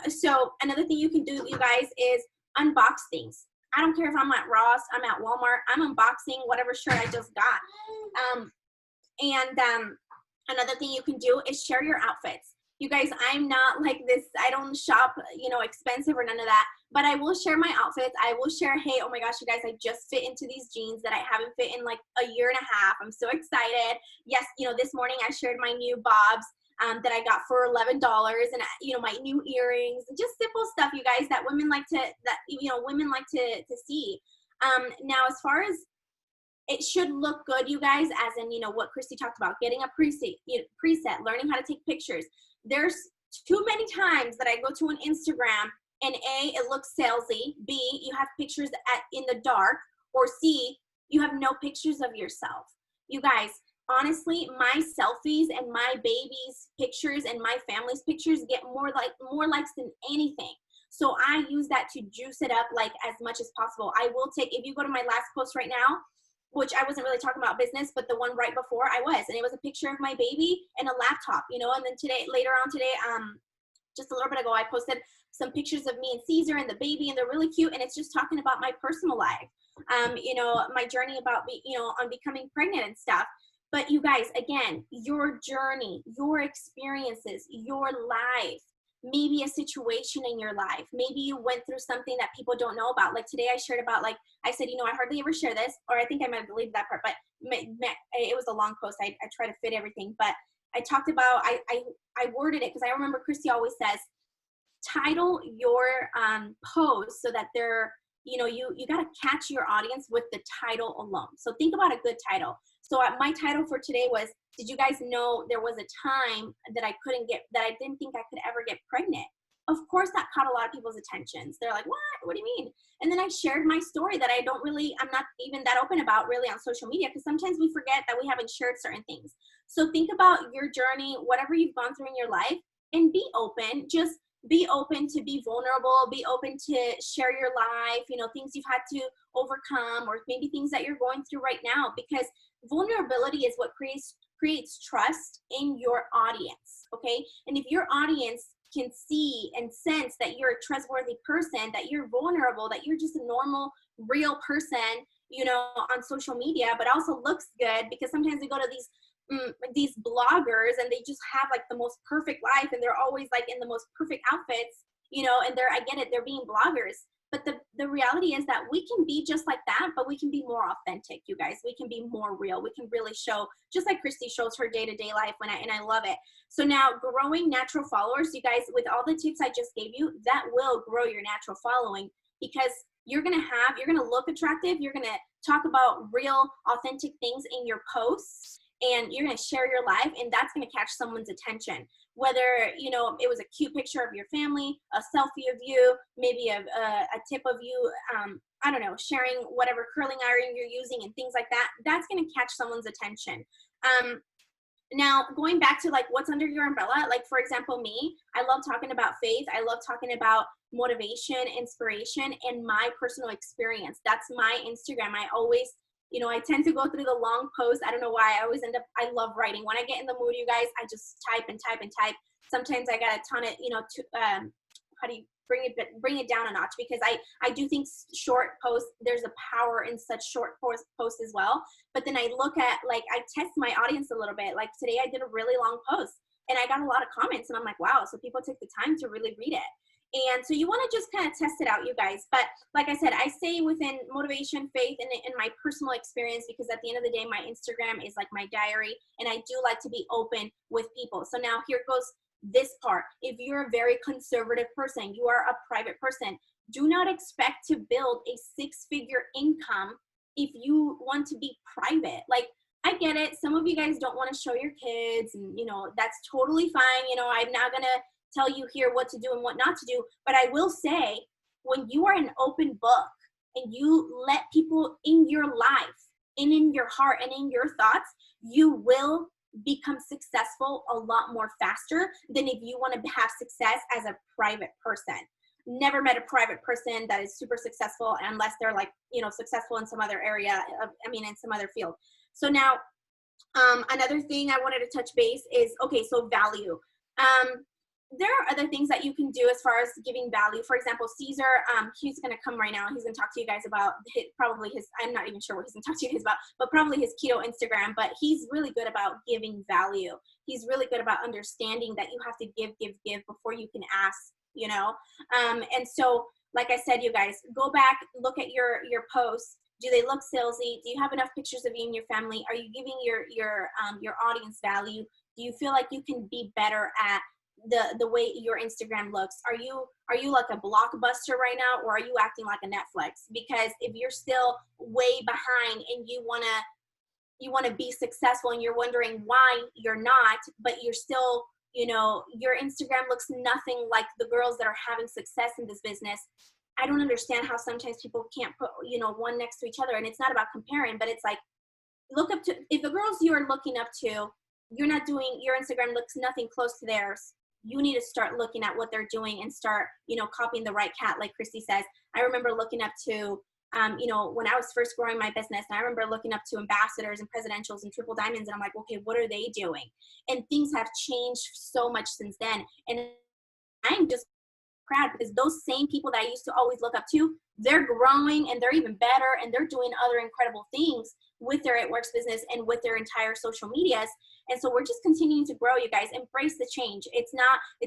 So another thing you can do, you guys, is unbox things. I don't care if I'm at Ross, I'm at Walmart, I'm unboxing whatever shirt I just got. Another thing you can do is share your outfits. You guys, I'm not like this, I don't shop, you know, expensive or none of that, but I will share my outfits. I will share, hey, oh my gosh, you guys, I just fit into these jeans that I haven't fit in like a year and a half. I'm so excited. Yes, you know, this morning I shared my new bobs that I got for $11, and you know, my new earrings, just simple stuff, you guys, that women like to see. Now, as far as it should look good, you guys, as in, you know, what Christy talked about, getting a preset, learning how to take pictures. There's too many times that I go to an Instagram and A, it looks salesy, B, you have pictures in the dark, or C, you have no pictures of yourself. You guys, honestly, my selfies and my baby's pictures and my family's pictures get more likes than anything. So I use that to juice it up like as much as possible. I will take, if you go to my last post right now, which I wasn't really talking about business, but the one right before I was, and it was a picture of my baby and a laptop, you know. And then later on today, just a little bit ago, I posted some pictures of me and Caesar and the baby, and they're really cute. And it's just talking about my personal life, you know, my journey about on becoming pregnant and stuff. But you guys, again, your journey, your experiences, your life, maybe a situation in your life. Maybe you went through something that people don't know about. Like today I shared about, like I said, you know, I hardly ever share this, or I think I might have deleted that part, but it was a long post. I try to fit everything, but I talked about, I worded it because I remember Christy always says, title your post so that they're, you know, you got to catch your audience with the title alone. So think about a good title. So my title for today was, did you guys know there was a time that I didn't think I could ever get pregnant? Of course, that caught a lot of people's attentions. They're like, what do you mean? And then I shared my story that I'm not even that open about really on social media, because sometimes we forget that we haven't shared certain things. So think about your journey, whatever you've gone through in your life, and be open. Just be open to be vulnerable, be open to share your life, you know, things you've had to overcome, or maybe things that you're going through right now, because vulnerability is what creates trust in your audience, okay? And if your audience can see and sense that you're a trustworthy person, that you're vulnerable, that you're just a normal, real person, you know, on social media, but also looks good, because sometimes we go to these bloggers and they just have like the most perfect life and they're always like in the most perfect outfits, you know, and I get it, they're being bloggers. But the reality is that we can be just like that, but we can be more authentic, you guys. We can be more real. We can really show, just like Christy shows her day-to-day life, and I love it. So now, growing natural followers, you guys, with all the tips I just gave you, that will grow your natural following, because you're gonna look attractive, you're gonna talk about real, authentic things in your posts, and you're gonna share your life, and that's gonna catch someone's attention. Whether, you know, it was a cute picture of your family, a selfie of you, maybe a tip of you, I don't know, sharing whatever curling iron you're using and things like that, that's gonna catch someone's attention. Now, going back to like what's under your umbrella, like for example, me, I love talking about faith. I love talking about motivation, inspiration, and my personal experience. That's my Instagram. I always, you know, I tend to go through the long posts. I don't know why. I love writing. When I get in the mood, you guys, I just type and type and type. Sometimes I got a ton of, you know, how do you bring it down a notch, because I do think short posts, there's a power in such short posts as well. But then I look at, like, I test my audience a little bit. Like today I did a really long post and I got a lot of comments and I'm like, wow, so people took the time to really read it. And so you want to just kind of test it out, you guys. But like I said, I stay within motivation, faith, and my personal experience, because at the end of the day, my Instagram is like my diary, and I do like to be open with people. So now here goes this part. If you're a very conservative person, you are a private person, do not expect to build a six-figure income if you want to be private. Like, I get it. Some of you guys don't want to show your kids, and, you know, that's totally fine. You know, I'm not going to tell you here what to do and what not to do. But I will say, when you are an open book and you let people in your life and in your heart and in your thoughts, you will become successful a lot more faster than if you want to have success as a private person. Never met a private person that is super successful unless they're like, you know, successful in some other area, in some other field. So now, another thing I wanted to touch base is, okay, so value. There are other things that you can do as far as giving value. For example, Caesar, he's going to come right now. He's going to talk to you guys about his, I'm not even sure what he's going to talk to you guys about, but probably his keto Instagram. But he's really good about giving value. He's really good about understanding that you have to give before you can ask, you know? And so, like I said, you guys, go back, look at your posts. Do they look salesy? Do you have enough pictures of you and your family? Are you giving your audience value? Do you feel like you can be better at the way your Instagram looks? Are you like a Blockbuster right now, or are you acting like a Netflix? Because if you're still way behind and you want to be successful and you're wondering why you're not, but you're still, you know, your Instagram looks nothing like the girls that are having success in this business. I don't understand how sometimes people can't put, you know, one next to each other. And it's not about comparing, but it's like, look up to, if the girls you are looking up to, you're not doing, your Instagram looks nothing close to theirs. You need to start looking at what they're doing and start, you know, copying the right cat, like Christy says. I remember looking up to, you know, when I was first growing my business, and I remember looking up to ambassadors and presidentials and triple diamonds, and I'm like, okay, what are they doing? And things have changed so much since then. And I'm just proud, because those same people that I used to always look up to, they're growing and they're even better, and they're doing other incredible things with their It Works business and with their entire social medias. And so we're just continuing to grow, you guys. Embrace the change. It's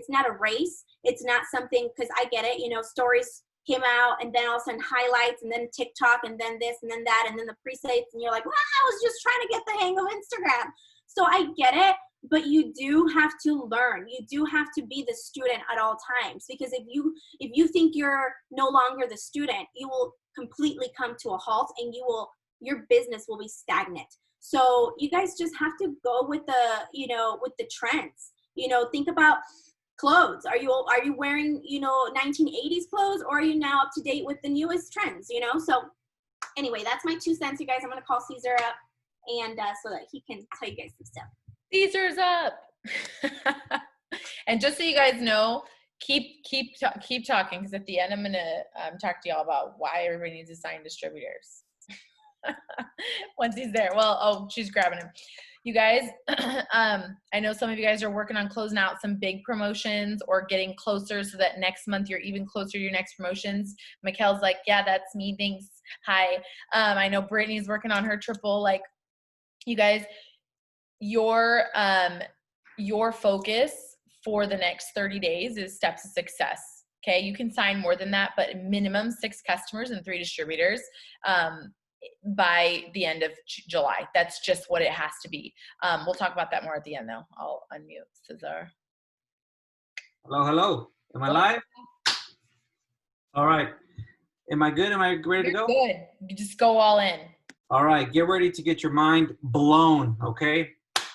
not a race. It's not something, because I get it, you know, stories came out and then all of a sudden highlights and then TikTok and then this and then that and then the pre-saves, and you're like, well, I was just trying to get the hang of Instagram. So I get it, but you do have to learn. You do have to be the student at all times, because if you think you're no longer the student, you will completely come to a halt, and your business will be stagnant. So you guys just have to go with the trends. You know, think about clothes. Are you wearing, you know, 1980s clothes, or are you now up to date with the newest trends, you know? So anyway, that's my 2 cents, you guys. I'm going to call Caesar up, and so that he can tell you guys some stuff. Caesar's up. And just so you guys know, keep talking, because at the end I'm going to talk to y'all about why everybody needs to sign distributors. Once he's there. Well, oh, she's grabbing him. You guys, I know some of you guys are working on closing out some big promotions or getting closer so that next month you're even closer to your next promotions. Mikkel's like, yeah, that's me. Thanks. Hi. I know Brittany's working on her triple. Like, you guys, your focus for the next 30 days is steps to success. Okay. You can sign more than that, but minimum 6 customers and 3 distributors. By the end of July. That's just what it has to be. We'll talk about that more at the end though. I'll unmute Cesar. Hello. Am I live? All right. Am I good? Am I ready to go? Good. You just go all in. All right. Get ready to get your mind blown. Okay.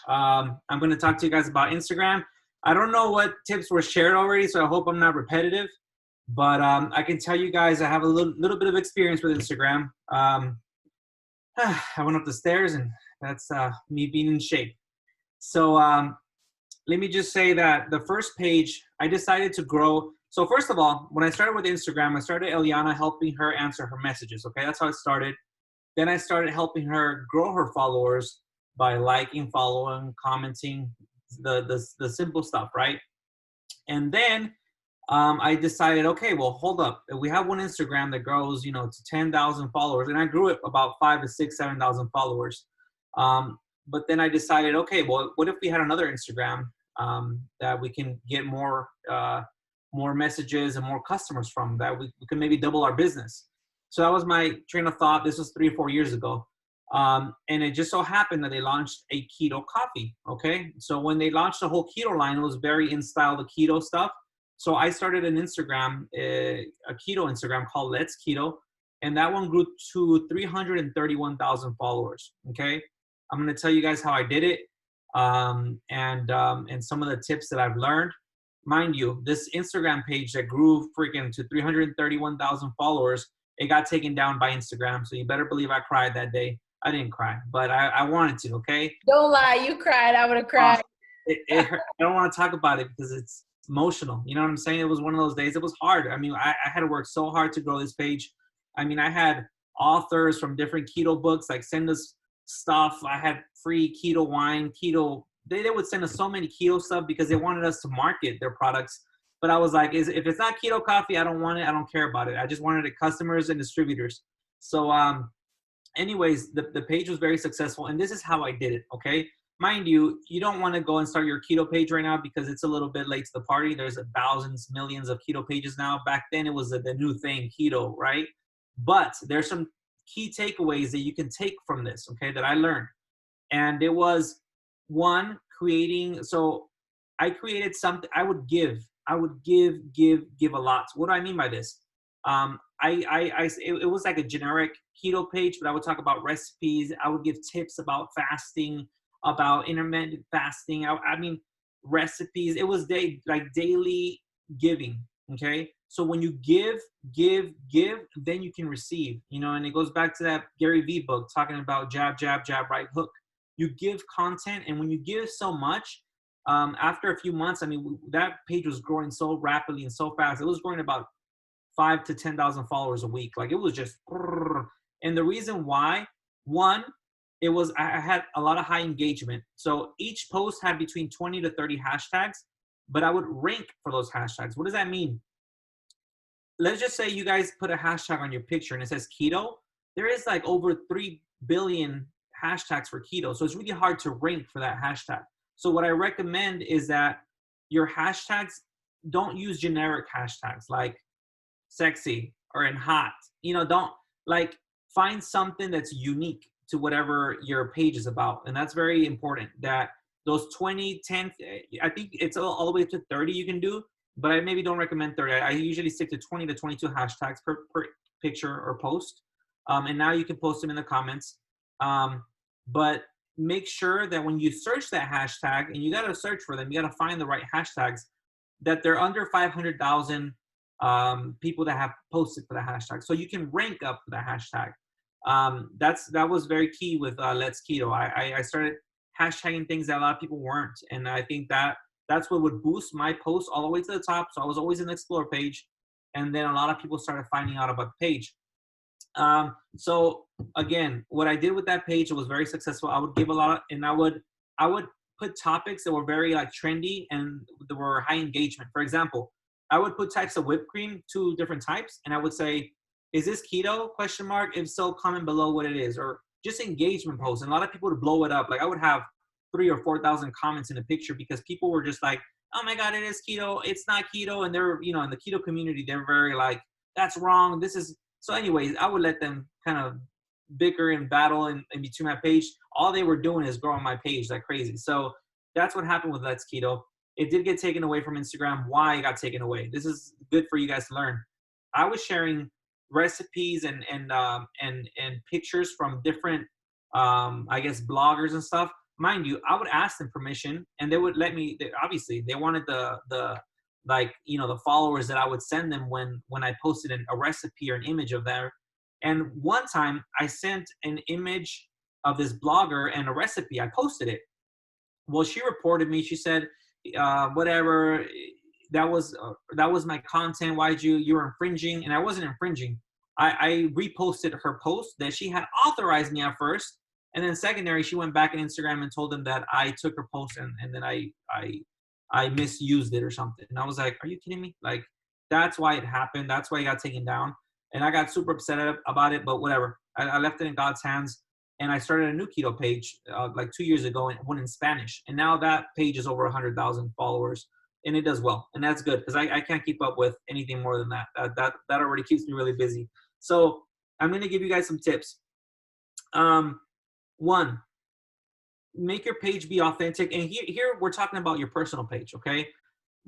I'm going to talk to you guys about Instagram. I don't know what tips were shared already, so I hope I'm not repetitive, but I can tell you guys I have a little bit of experience with Instagram. I went up the stairs, and that's me being in shape. So let me just say that the first page, I decided to grow. So first of all, when I started with Instagram, I started Eliana helping her answer her messages. Okay, that's how it started. Then I started helping her grow her followers by liking, following, commenting, the simple stuff, right? And then I decided, okay, well, hold up. We have one Instagram that grows, to 10,000 followers, and I grew it about 5 to 6, 7,000 followers. But then I decided, okay, well, what if we had another Instagram that we can get more messages and more customers from, that we can maybe double our business. So that was my train of thought. This was 3 or 4 years ago. And it just so happened that they launched a keto coffee. Okay. So when they launched the whole keto line, it was very in style, the keto stuff. So I started an Instagram, a keto Instagram called Let's Keto, and that one grew to 331,000 followers. Okay, I'm gonna tell you guys how I did it, and some of the tips that I've learned. Mind you, this Instagram page that grew freaking to 331,000 followers, it got taken down by Instagram. So you better believe I cried that day. I didn't cry, but I wanted to. Okay. Don't lie, you cried. I would have cried. It hurt. I don't want to talk about it because it's emotional. You know what I'm saying? It was one of those days. It was hard. I mean, I had to work so hard to grow this page. I mean, I had authors from different keto books like send us stuff. I had free keto wine, keto. They would send us so many keto stuff because they wanted us to market their products. But I was like, if it's not keto coffee, I don't want it. I don't care about it. I just wanted it customers and distributors. So anyways, the page was very successful. And this is how I did it, okay? Mind you, you don't want to go and start your keto page right now because it's a little bit late to the party. There's thousands, millions of keto pages now. Back then, it was the new thing, keto, right? But there's some key takeaways that you can take from this, okay, that I learned. And it was, one, creating, so I created something, I would give a lot. What do I mean by this? It was like a generic keto page, but I would talk about recipes. I would give tips about fasting, about intermittent fasting. I mean, recipes. It was daily giving. Okay. So when you give, then you can receive, and it goes back to that Gary Vee book talking about jab, right hook. You give content. And when you give so much, after a few months, I mean, that page was growing so rapidly and so fast. It was growing about 5 to 10,000 followers a week. Like, it was just, and the reason why, one, I had a lot of high engagement. So each post had between 20 to 30 hashtags, but I would rank for those hashtags. What does that mean? Let's just say you guys put a hashtag on your picture and it says keto. There is like over 3 billion hashtags for keto. So it's really hard to rank for that hashtag. So what I recommend is that your hashtags, don't use generic hashtags like sexy or in hot. Don't find something that's unique to whatever your page is about. And that's very important, that those 20, 10, I think it's all the way to 30 you can do, but I maybe don't recommend 30. I usually stick to 20 to 22 hashtags per picture or post. And now you can post them in the comments. But make sure that when you search that hashtag, and you got to search for them, you got to find the right hashtags, that they're under 500,000 people that have posted for the hashtag. So you can rank up for the hashtag. That was very key with Let's Keto. I started hashtagging things that a lot of people weren't. And I think that's what would boost my posts all the way to the top. So I was always in the Explore page. And then a lot of people started finding out about the page. So again, what I did with that page, it was very successful. I would give a lot, and I would I would put topics that were very like trendy and that were high engagement. For example, I would put types of whipped cream, 2 different types, and I would say, is this keto? Question mark. If so, comment below what it is, or just engagement posts. And a lot of people would blow it up. Like I would have 3,000 or 4,000 comments in a picture because people were just like, oh my God, it is keto. It's not keto. And they're, you know, in the keto community, they're very like, that's wrong. This is, so anyways, I would let them kind of bicker and battle in between my page. All they were doing is growing my page like crazy. So that's what happened with Let's Keto. It did get taken away from Instagram. Why it got taken away? This is good for you guys to learn. I was sharing recipes and pictures from different, I guess, bloggers and stuff. Mind you, I would ask them permission, and they would let me. Obviously, they wanted the like, you know, the followers that I would send them when I posted a recipe or an image of them. And one time, I sent an image of this blogger and a recipe. I posted it. Well, she reported me. She said, whatever, that was my content. Why'd you were infringing? And I wasn't infringing. I reposted her post that she had authorized me at first. And then secondary, she went back on Instagram and told them that I took her post and then I misused it or something. And I was like, are you kidding me? Like, that's why it happened. That's why it got taken down. And I got super upset about it, but whatever. I left it in God's hands. And I started a new keto page like 2 years ago, and one in Spanish. And now that page is over 100,000 followers, and it does well. And that's good because I can't keep up with anything more than that. That already keeps me really busy. So I'm going to give you guys some tips. 1, make your page be authentic. And here we're talking about your personal page, okay?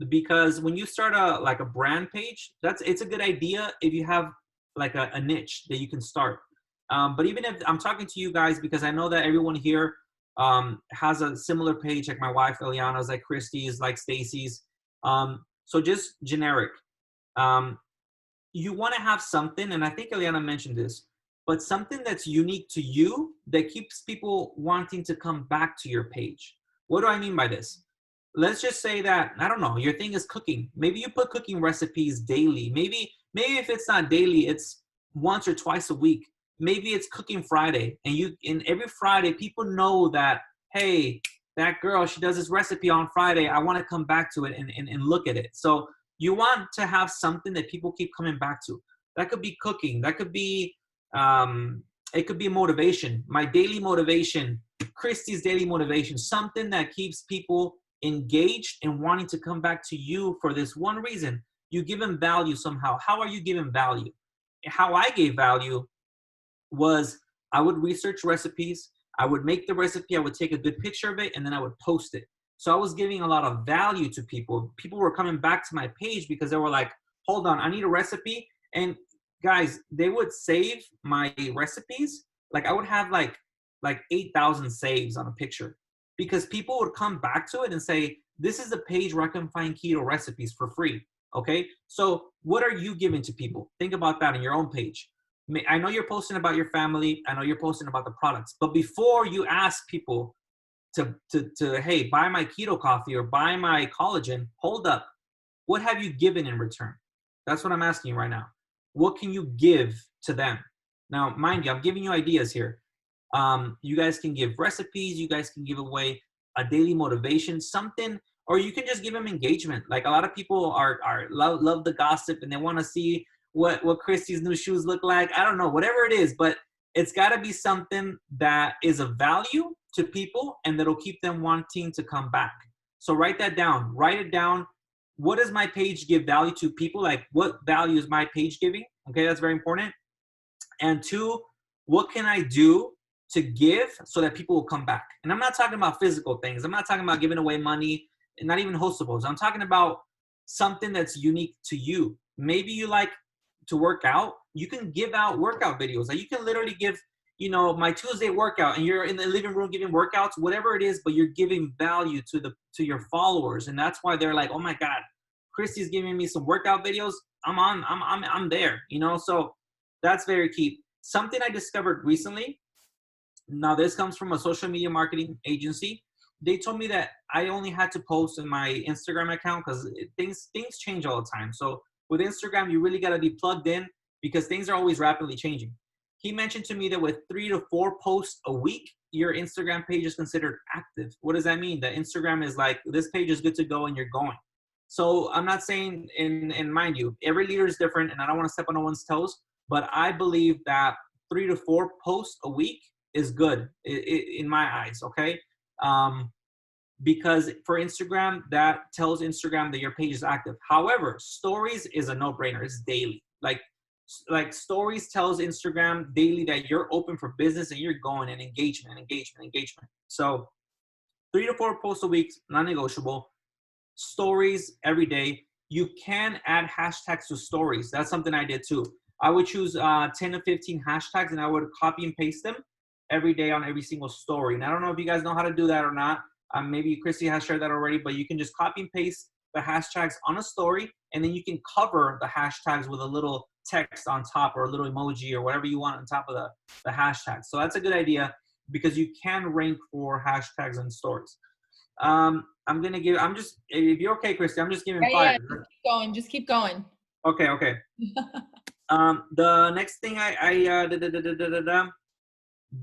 Because when you start a brand page, it's a good idea if you have like a niche that you can start. But even if I'm talking to you guys, because I know that everyone here has a similar page, like my wife, Eliana's, like Christy's, like Stacy's. So just generic. You want to have something, and I think Eliana mentioned this, but something that's unique to you that keeps people wanting to come back to your page. What do I mean by this? Let's just say that, I don't know, your thing is cooking. Maybe you put cooking recipes daily. Maybe if it's not daily, it's once or twice a week. Maybe it's Cooking Friday, and every Friday people know that, hey, that girl, she does this recipe on Friday. I want to come back to it and look at it. So you want to have something that people keep coming back to. That could be cooking. That could be, it could be motivation. My daily motivation, Christy's daily motivation, something that keeps people engaged and wanting to come back to you for this one reason. You give them value somehow. How are you giving value? How I gave value was I would research recipes. I would make the recipe. I would take a good picture of it, and then I would post it. So I was giving a lot of value to people. People were coming back to my page because they were like, hold on, I need a recipe. And guys, they would save my recipes. Like I would have like 8,000 saves on a picture because people would come back to it and say, this is the page where I can find keto recipes for free. Okay. So what are you giving to people? Think about that on your own page. I know you're posting about your family. I know you're posting about the products, but before you ask people to hey, buy my keto coffee or buy my collagen, hold up. What have you given in return? That's what I'm asking you right now. What can you give to them? Now, mind you, I'm giving you ideas here. You guys can give recipes. You guys can give away a daily motivation, something, or you can just give them engagement. Like a lot of people love the gossip and they want to see what Christy's new shoes look like. I don't know, whatever it is, but it's got to be something that is of value to people and that'll keep them wanting to come back. So write that down. Write it down. What does my page give value to people? Like what value is my page giving? Okay, that's very important. And 2, what can I do to give so that people will come back? And I'm not talking about physical things. I'm not talking about giving away money and not even hostables. I'm talking about something that's unique to you. Maybe you like to work out. You can give out workout videos. Like you can literally give, my Tuesday workout, and you're in the living room giving workouts, whatever it is, but you're giving value to your followers. And that's why they're like, oh my God, Christy's giving me some workout videos. I'm there, so that's very key. Something I discovered recently. Now this comes from a social media marketing agency. They told me that I only had to post in my Instagram account because things change all the time. So with Instagram, you really got to be plugged in because things are always rapidly changing. he mentioned to me that with 3 to 4 posts a week, your Instagram page is considered active. What does that mean? That Instagram is like, this page is good to go and you're going. So I'm not saying, and mind you, every leader is different and I don't want to step on no one's toes, but I believe that 3 to 4 posts a week is good in my eyes, okay? Because for Instagram, that tells Instagram that your page is active. However, stories is a no-brainer. It's daily. Like stories tells Instagram daily that you're open for business and you're going, and engagement. So 3 to 4 posts a week, non-negotiable. Stories every day. You can add hashtags to stories. That's something I did too. I would choose 10 to 15 hashtags and I would copy and paste them every day on every single story. And I don't know if you guys know how to do that or not. Maybe Christy has shared that already, but you can just copy and paste the hashtags on a story, and then you can cover the hashtags with a little text on top or a little emoji or whatever you want on top of the hashtags. So that's a good idea because you can rank for hashtags and stories. If you're okay, Christy, I'm just giving 5. Yeah, just keep going. Okay. The next thing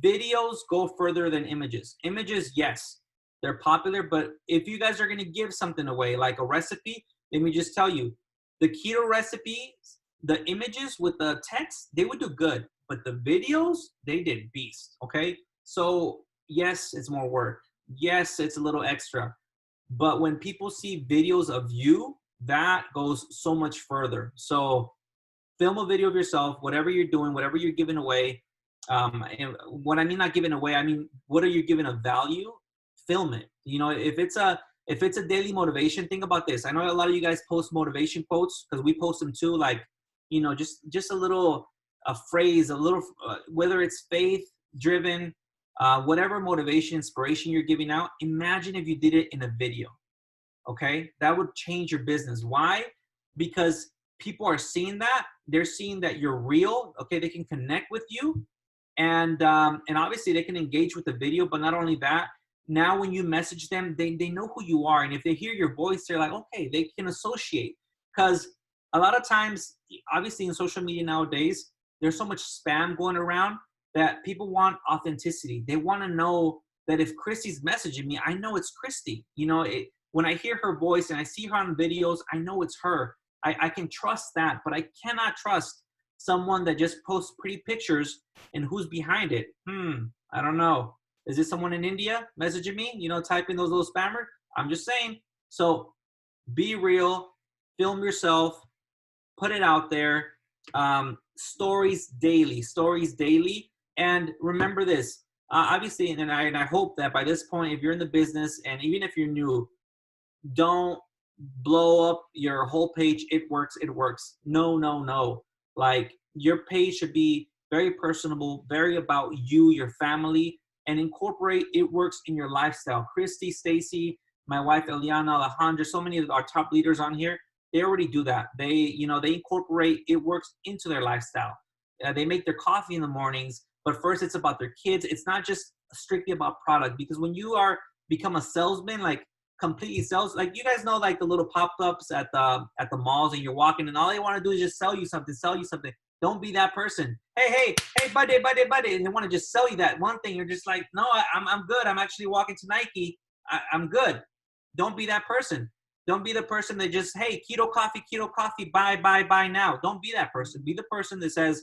videos go further than images. Images, yes, they're popular, but if you guys are going to give something away, like a recipe, let me just tell you, the keto recipes, the images with the text, they would do good, but the videos, they did beast, okay? So yes, it's more work. Yes, it's a little extra, but when people see videos of you, that goes so much further. So film a video of yourself, whatever you're doing, whatever you're giving away. And what I mean not giving away, I mean, what are you giving of value? Film it. You know, if it's a daily motivation, think about this. I know a lot of you guys post motivation quotes because we post them too. Like, you know, just a phrase, whether it's faith driven, whatever motivation, inspiration you're giving out. Imagine if you did it in a video. Okay, that would change your business. Why? Because people are seeing that. They're seeing that you're real. Okay, they can connect with you, and obviously they can engage with the video. But not only that, now when you message them, they know who you are, and if they hear your voice, they're like, okay, they can associate. Because a lot of times, obviously in social media nowadays, there's so much spam going around that people want authenticity. They want to know that if Christy's messaging me, I know it's Christy. You know, when I hear her voice and I see her on videos, I know it's her. I can trust that, but I cannot trust someone that just posts pretty pictures and who's behind it. I don't know. Is this someone in India messaging me? You know, typing those little spammers? I'm just saying. So be real, film yourself, put it out there. Stories daily. And remember this, obviously, and I hope that by this point, if you're in the business and even if you're new, don't blow up your whole page. It works. No. Like, your page should be very personable, very about you, your family, and incorporate it works in your lifestyle. Christy, Stacy, my wife Eliana, Alejandra, so many of our top leaders on here, they already do that. They incorporate it works into their lifestyle. They make their coffee in the mornings, but first it's about their kids. It's not just strictly about product, because when you become a salesman, like completely sales, like you guys know, like the little pop-ups at the malls, and you're walking and all they want to do is just sell you something. Don't be that person. Hey, buddy, and they want to just sell you that one thing. You're just like, no, I'm good. I'm actually walking to Nike. I'm good. Don't be that person. Don't be the person that just, hey, keto coffee, buy now. Don't be that person. Be the person that says,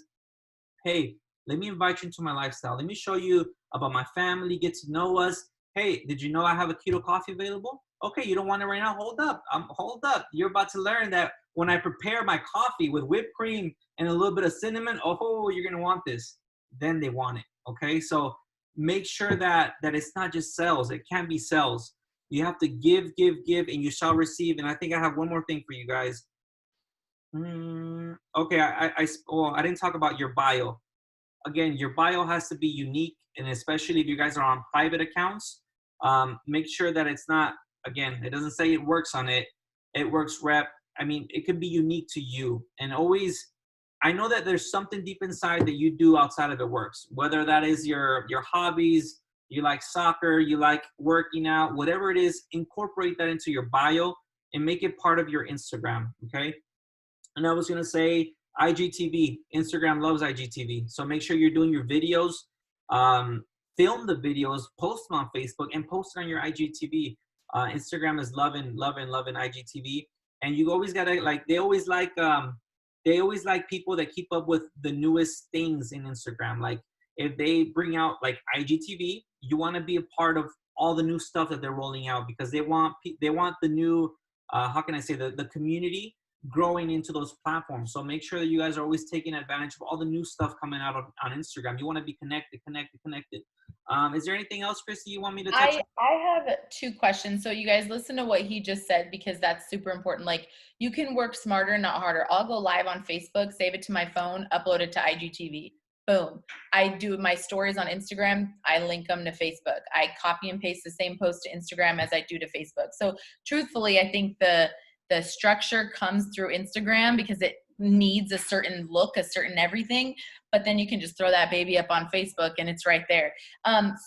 hey, let me invite you into my lifestyle. Let me show you about my family, get to know us. Hey, did you know I have a keto coffee available? Okay, you don't want it right now? Hold up. You're about to learn that when I prepare my coffee with whipped cream and a little bit of cinnamon, oh, you're going to want this. Then they want it, okay? So make sure that it's not just sales. It can't be sales. You have to give, and you shall receive. And I think I have one more thing for you guys. Okay, I didn't talk about your bio. Again, your bio has to be unique, and especially if you guys are on private accounts, make sure that it's not, again, it doesn't say it works on it. It works rep. I mean, it could be unique to you. And always, I know that there's something deep inside that you do outside of the works, whether that is your hobbies, you like soccer, you like working out, whatever it is, incorporate that into your bio and make it part of your Instagram, okay? And I was going to say, IGTV. Instagram loves IGTV. So make sure you're doing your videos. Film the videos, post them on Facebook, and post it on your IGTV. Instagram is loving IGTV. And you always gotta they always like people that keep up with the newest things in Instagram. Like if they bring out like IGTV, you want to be a part of all the new stuff that they're rolling out, because they want the new how can I say, the community growing into those platforms. So make sure that you guys are always taking advantage of all the new stuff coming out on Instagram. You want to be connected. Is there anything else, Christy, you want me to touch on? I have 2 questions. So you guys listen to what he just said, because that's super important. Like, you can work smarter, not harder. I'll go live on Facebook, save it to my phone, upload it to IGTV. Boom. I do my stories on Instagram. I link them to Facebook. I copy and paste the same post to Instagram as I do to Facebook. So truthfully, I think the structure comes through Instagram because it needs a certain look, a certain everything, but then you can just throw that baby up on Facebook and it's right there.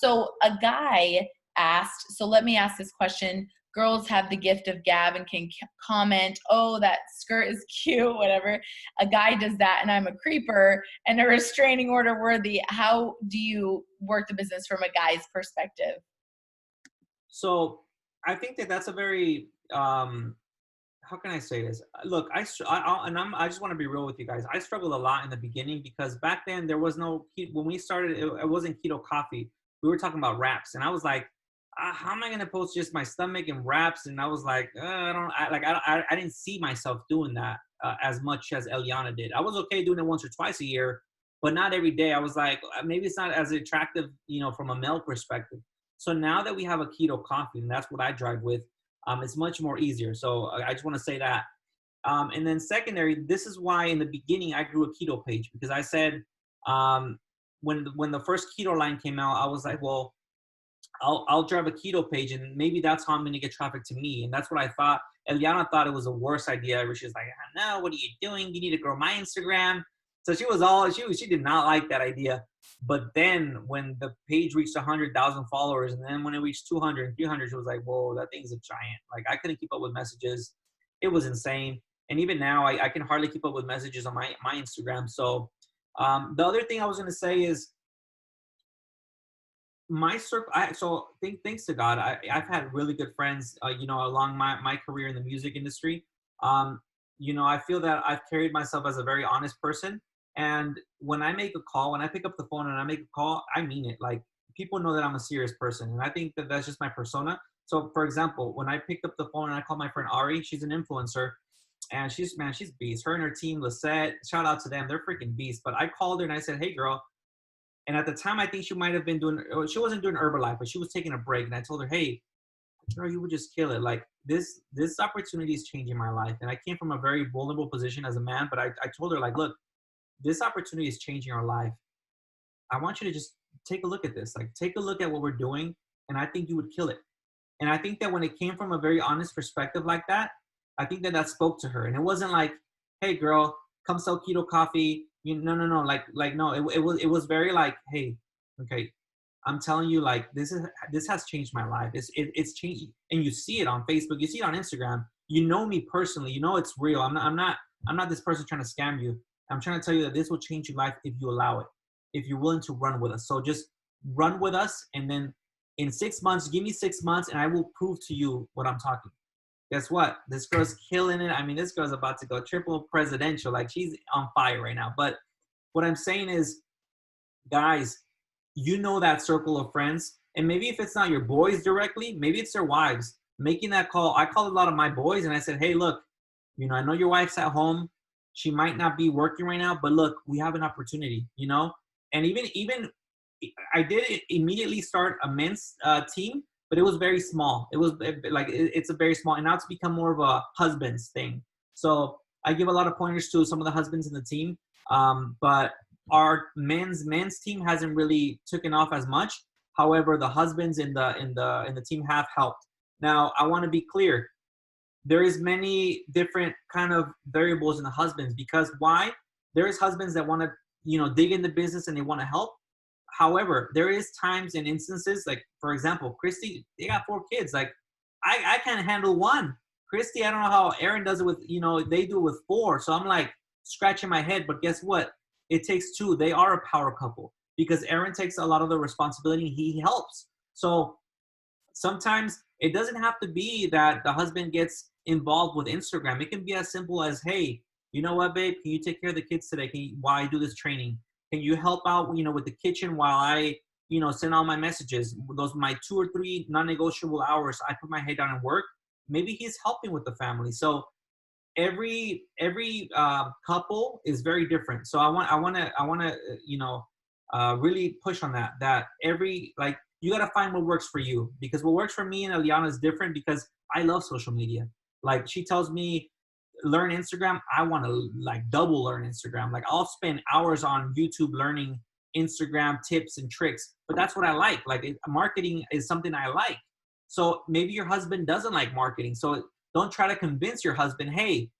So a guy asked, so let me ask this question. Girls have the gift of gab and can comment, oh, that skirt is cute, whatever. A guy does that and I'm a creeper and a restraining order worthy. How do you work the business from a guy's perspective? So I think that's a very, how can I say this? Look, I just want to be real with you guys. I struggled a lot in the beginning because back then there was no, when we started, it wasn't keto coffee. We were talking about wraps, and I was like, how am I gonna post just my stomach and wraps? And I was like, I didn't see myself doing that as much as Eliana did. I was okay doing it once or twice a year, but not every day. I was like, maybe it's not as attractive, from a male perspective. So now that we have a keto coffee, and that's what I drive with, it's much more easier. So I just want to say that. And then secondary, this is why in the beginning I grew a keto page, because I said when the first keto line came out, I was like, well, I'll drive a keto page, and maybe that's how I'm going to get traffic to me. And that's what I thought. Eliana thought it was the worst idea ever. She was like, no, what are you doing? You need to grow my Instagram. So she did not like that idea. But then when the page reached 100,000 followers, and then when it reached 200 and 300, she was like, whoa, that thing's a giant. Like, I couldn't keep up with messages. It was insane. And even now, I can hardly keep up with messages on my Instagram. So the other thing I was going to say is, my circle, thanks to God, I've had really good friends, along my career in the music industry. I feel that I've carried myself as a very honest person. And when I make a call, when I pick up the phone and I make a call, I mean it. Like, people know that I'm a serious person. And I think that that's just my persona. So, for example, when I picked up the phone and I called my friend Ari, she's an influencer. And she's beast. Her and her team, Lisette, shout out to them. They're freaking beast. But I called her and I said, hey, girl. And at the time, I think she might have been she wasn't doing Herbalife, but she was taking a break. And I told her, hey, girl, you would just kill it. Like, this opportunity is changing my life. And I came from a very vulnerable position as a man, but I told her, like, look, this opportunity is changing our life. I want you to just take a look at this. Like, take a look at what we're doing, and I think you would kill it. And I think that when it came from a very honest perspective like that, I think that spoke to her. And it wasn't like, hey, girl, come sell keto coffee. No. No, it was very like, hey, okay, I'm telling you, like, this has changed my life. It's changed, and you see it on Facebook, you see it on Instagram. You know me personally, it's real. I'm not this person trying to scam you. I'm trying to tell you that this will change your life if you allow it, if you're willing to run with us. So just run with us, and then in 6 months, give me 6 months, and I will prove to you what I'm talking. Guess what? This girl's killing it. I mean, this girl's about to go triple presidential. Like, she's on fire right now. But what I'm saying is, guys, that circle of friends, and maybe if it's not your boys directly, maybe it's their wives making that call. I called a lot of my boys and I said, hey, look, I know your wife's at home. She might not be working right now, but look, we have an opportunity, and even I did immediately start a men's team, but it was very small. It was like, it's a very small, and now it's become more of a husband's thing. So I give a lot of pointers to some of the husbands in the team. But our men's team hasn't really taken off as much. However, the husbands in the team have helped. Now, I want to be clear. There is many different kind of variables in the husbands, because why? There is husbands that want to, dig in the business and they want to help. However, there is times and instances, like, for example, Christy, they got 4 kids. Like, I can't handle one. Christy, I don't know how Aaron does it with, they do it with 4. So I'm like, scratching my head, but guess what? It takes two. They are a power couple because Aaron takes a lot of the responsibility. He helps. So sometimes it doesn't have to be that the husband gets involved with Instagram. It can be as simple as, hey, you know what, babe? Can you take care of the kids today? While I do this training? Can you help out, with the kitchen while I, send all my messages? Those my 2 or 3 non-negotiable hours. I put my head down and work. Maybe he's helping with the family. So every couple is very different. So I want to really push on that you got to find what works for you, because what works for me and Eliana is different because I love social media. Like she tells me, learn Instagram. I want to double learn Instagram. Like I'll spend hours on YouTube learning Instagram tips and tricks, but that's what I like. Marketing is something I like. So maybe your husband doesn't like marketing. So don't try to convince your husband, hey,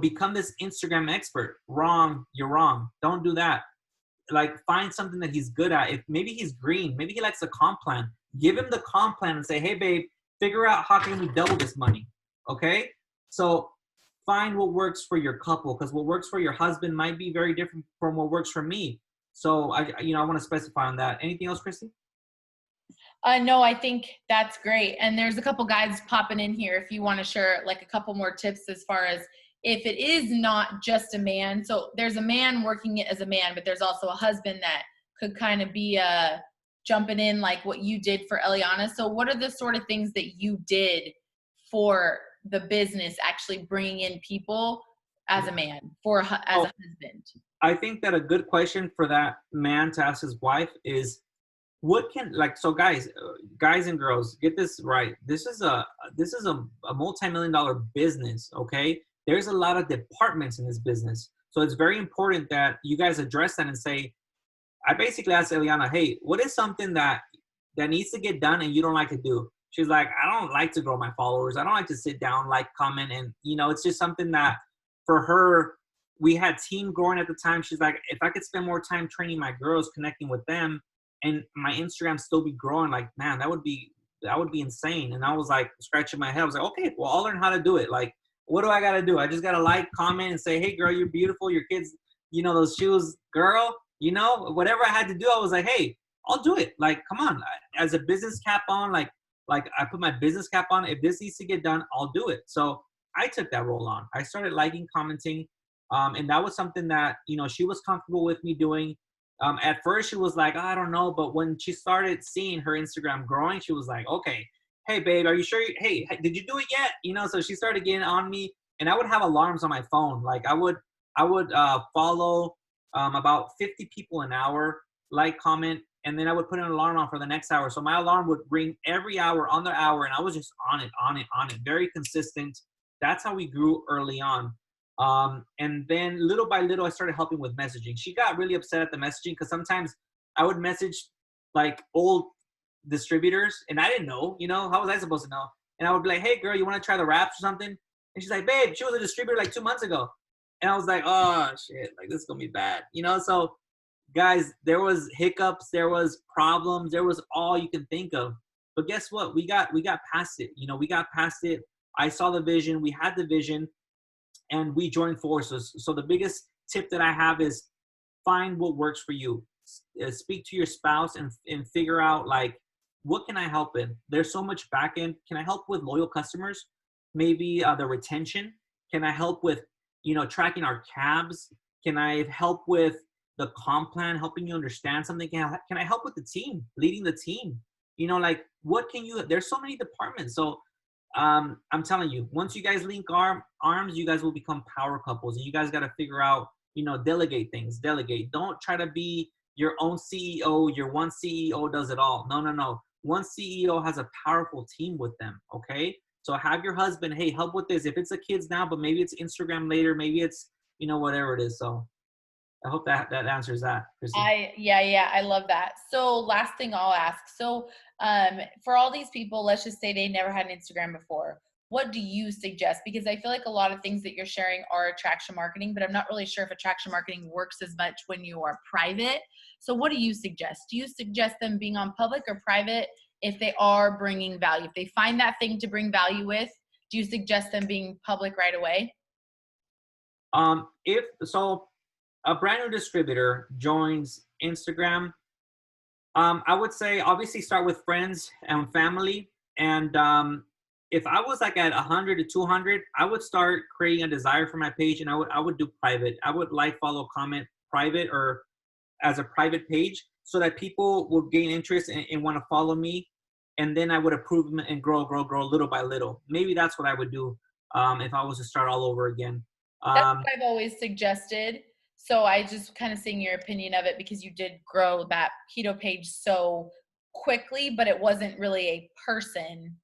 become this Instagram expert. Wrong. You're wrong. Don't do that. Find something that he's good at. If maybe he's green, maybe he likes a comp plan. Give him the comp plan and say, hey, babe, figure out how can we double this money. Okay? So find what works for your couple, because what works for your husband might be very different from what works for me. So I want to specify on that. Anything else, Christy? No, I think that's great. And there's a couple guys popping in here if you want to share a couple more tips as far as if it is not just a man. So there's a man working it as a man, but there's also a husband that could kind of be jumping in like what you did for Eliana. So what are the sort of things that you did for the business, actually bringing in people as a man as a husband? I think that a good question for that man to ask his wife is, what can so guys and girls, get this right. This is a multi-million-dollar business. Okay, there's a lot of departments in this business, so it's very important that you guys address that and say, I basically asked Eliana, hey, what is something that needs to get done and you don't like to do? She's like, I don't like to grow my followers. I don't like to sit down, comment, and it's just something that for her, we had team growing at the time. She's like, if I could spend more time training my girls, connecting with them, and my Instagram still be growing, man, that would be insane. And I was scratching my head. I was like, okay, well, I'll learn how to do it. What do I got to do? I just got to comment and say, hey, girl, you're beautiful. Your kids, those shoes, girl, whatever I had to do. I was like, hey, I'll do it. Come on. As a business cap on, I put my business cap on. If this needs to get done, I'll do it. So I took that role on. I started liking, commenting. And that was something that, she was comfortable with me doing. At first she was like, I don't know. But when she started seeing her Instagram growing, she was like, okay, hey, babe, are you sure? Hey, did you do it yet? So she started getting on me, and I would have alarms on my phone. I would follow about 50 people an hour, comment, and then I would put an alarm on for the next hour. So my alarm would ring every hour on the hour, and I was just on it, very consistent. That's how we grew early on. And then little by little, I started helping with messaging. She got really upset at the messaging because sometimes I would message old distributors, and I didn't know, how was I supposed to know? And I would be like, hey, girl, you want to try the wraps or something? And she's like, babe, she was a distributor 2 months ago. And I was like, oh, shit, this is going to be bad. So guys, there was hiccups, there was problems, there was all you can think of. But guess what? We got past it. We got past it. I saw the vision. We had the vision. And we joined forces. So the biggest tip that I have is find what works for you. Speak to your spouse and figure out what can I help in? There's so much back end. Can I help with loyal customers? Maybe the retention. Can I help with, tracking our cabs? Can I help with the comp plan, helping you understand something? Can I help with the team, leading the team? What can you, there's so many departments. So I'm telling you, once you guys link arms, you guys will become power couples, and you guys got to figure out, delegate things, delegate. Don't try to be your own CEO. Your one CEO does it all. No. One CEO has a powerful team with them. Okay. So have your husband, hey, help with this. If it's the kids now, but maybe it's Instagram later, maybe it's, whatever it is. So I hope that answers that, Chrissy. I love that. So last thing I'll ask. So for all these people, let's just say they never had an Instagram before. What do you suggest? Because I feel like a lot of things that you're sharing are attraction marketing, but I'm not really sure if attraction marketing works as much when you are private. So what do you suggest? Do you suggest them being on public or private if they are bringing value? If they find that thing to bring value with, do you suggest them being public right away? If so, a brand new distributor joins Instagram, I would say obviously start with friends and family. And if I was like at 100 to 200, I would start creating a desire for my page, and I would do private. I would like, follow, comment private, or as a private page, so that people will gain interest and want to follow me, and then I would approve them and grow little by little. Maybe that's what I would do if I was to start all over again. That's what I've always suggested. So I just kind of seeing your opinion of it, because you did grow that keto page so quickly, but it wasn't really a person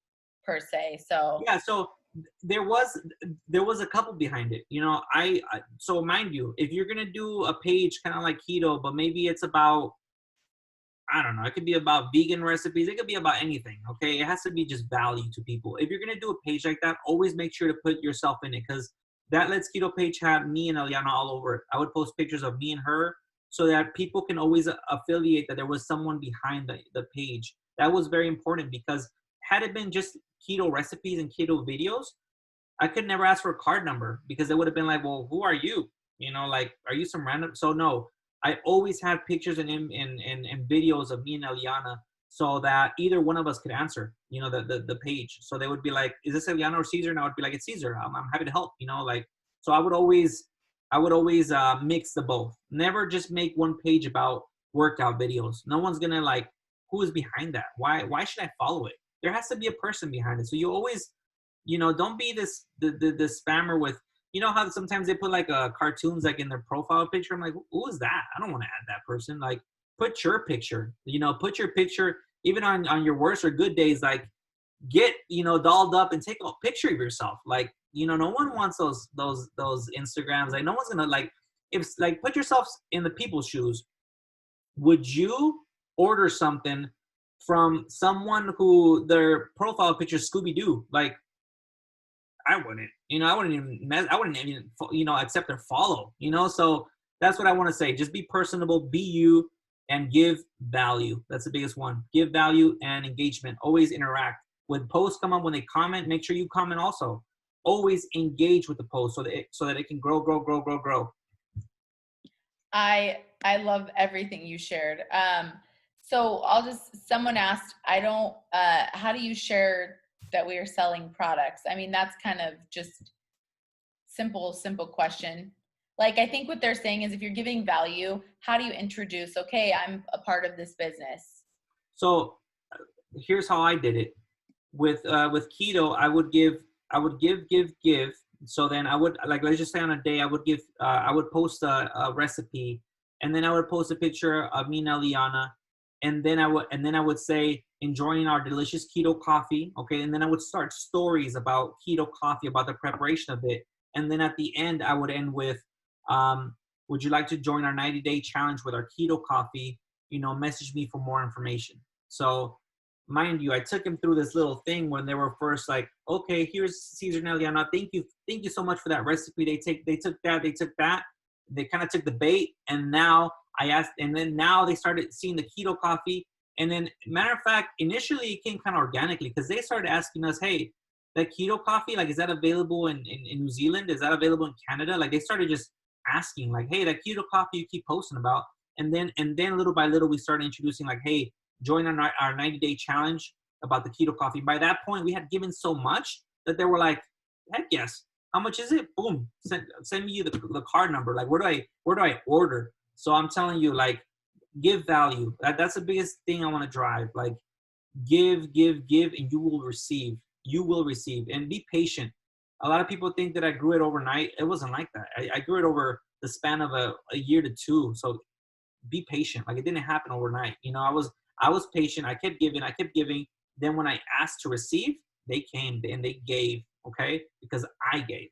per se. So Yeah, so there was a couple behind it. You know, so mind you, if you're gonna do a page kind of like keto, but maybe it's about, I don't know, it could be about vegan recipes, it could be about anything. Okay, it has to be just value to people. If you're gonna do a page like that, always make sure to put yourself in it, because that Let's Keto page had me and Eliana all over it. I would post pictures of me and her, so that people can always affiliate that there was someone behind the page. That was very important, because had it been just keto recipes and keto videos, I could never ask for a card number, because it would have been like, well, who are you? You know, like, are you some random? So no, I always had pictures and videos of me and Eliana, so that either one of us could answer, you know, the page. So they would be like, is this Eliana or Caesar? And I would be like, it's Caesar. I'm happy to help, you know, like, so I would always mix the both. Never just make one page about workout videos. No one's gonna like, who is behind that? Why should I follow it? There has to be a person behind it. So you always, you know, don't be the spammer with, you know how sometimes they put like cartoons like in their profile picture. I'm like, who is that? I don't want to add that person. Like, put your picture. You know, put your picture even on your worst or good days. Like, get, you know, dolled up and take a picture of yourself. Like, you know, no one wants those Instagrams. Like, no one's gonna like, if like, put yourself in the people's shoes. Would you order something from someone who their profile picture is Scooby-Doo? Like, I wouldn't, you know, I wouldn't even, you know, accept their follow, you know? So that's what I want to say. Just be personable, be you, and give value. That's the biggest one. Give value and engagement. Always interact. When posts come up, when they comment, make sure you comment also. Always engage with the post, so that it can grow. I love everything you shared. So someone asked, how do you share that we are selling products? I mean, that's kind of just simple question. Like, I think what they're saying is, if you're giving value, how do you introduce, okay, I'm a part of this business? So here's how I did it. With keto, I would give. So then I would, like, let's just say on a day, I would post a recipe, and then I would post a picture of me and Eliana, and then I would say, enjoying our delicious keto coffee, okay? And then I would start stories about keto coffee, about the preparation of it, and then at the end I would end with, would you like to join our 90-day challenge with our keto coffee? You know, message me for more information. So, mind you, I took them through this little thing when they were first like, okay, here's Caesar and Eliana. Thank you so much for that recipe. They took that. They kind of took the bait, and now I asked, and then now they started seeing the keto coffee. And then, matter of fact, initially it came kind of organically, because they started asking us, hey, that keto coffee, like, is that available in New Zealand? Is that available in Canada? Like, they started just asking, like, hey, that keto coffee you keep posting about. And then little by little, we started introducing, like, hey, join our 90-day challenge about the keto coffee. By that point, we had given so much that they were like, heck yes. How much is it? Boom. Send me the card number. Like, where do I order? So I'm telling you, like, give value. That's the biggest thing I want to drive. Like, give, and you will receive. You will receive. And be patient. A lot of people think that I grew it overnight. It wasn't like that. I grew it over the span of a year to two. So be patient. Like, it didn't happen overnight. You know, I was patient. I kept giving. Then when I asked to receive, they came and they gave, okay? Because I gave.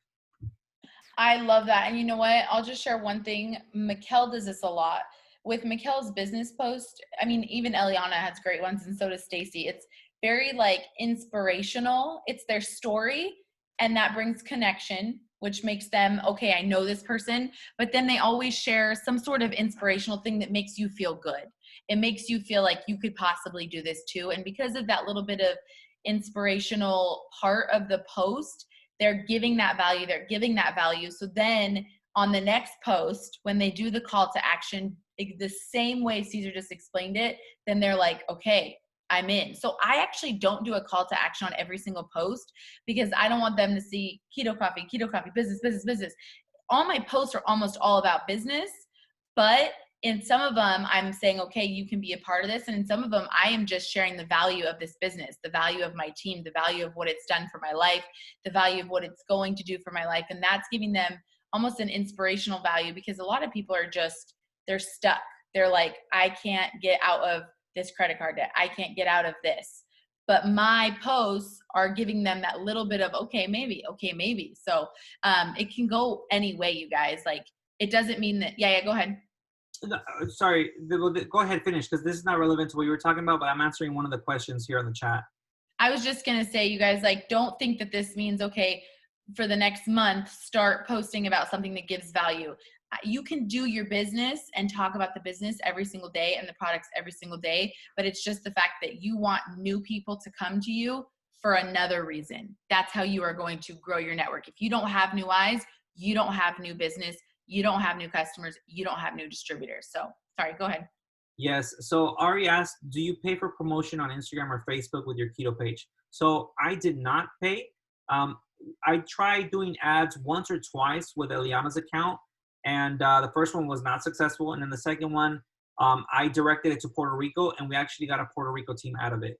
I love that. And you know what? I'll just share one thing. Mikkel does this a lot. With Mikkel's business post, I mean, even Eliana has great ones, and so does Stacy. It's very, like, inspirational. It's their story, and that brings connection, which makes them, okay, I know this person. But then they always share some sort of inspirational thing that makes you feel good. It makes you feel like you could possibly do this too. And because of that little bit of inspirational part of the post, they're giving that value. So then on the next post, when they do the call to action, the same way Caesar just explained it, then they're like, okay, I'm in. So I actually don't do a call to action on every single post because I don't want them to see keto coffee, business, business, business. All my posts are almost all about business, but in some of them, I'm saying, okay, you can be a part of this. And in some of them, I am just sharing the value of this business, the value of my team, the value of what it's done for my life, the value of what it's going to do for my life. And that's giving them almost an inspirational value, because a lot of people are just, they're stuck. They're like, I can't get out of this credit card debt. I can't get out of this. But my posts are giving them that little bit of, okay, maybe. So it can go any way, you guys. Like, it doesn't mean that, yeah, go ahead. No, sorry, go ahead, finish, because this is not relevant to what you were talking about, but I'm answering one of the questions here on the chat. I was just going to say, you guys, like, don't think that this means, okay, for the next month, start posting about something that gives value. You can do your business and talk about the business every single day and the products every single day, but it's just the fact that you want new people to come to you for another reason. That's how you are going to grow your network. If you don't have new eyes, you don't have new business, you don't have new customers, you don't have new distributors. So, sorry, go ahead. Yes. So Ari asked, do you pay for promotion on Instagram or Facebook with your keto page? So I did not pay. I tried doing ads once or twice with Eliana's account, and the first one was not successful. And then the second one, I directed it to Puerto Rico, and we actually got a Puerto Rico team out of it.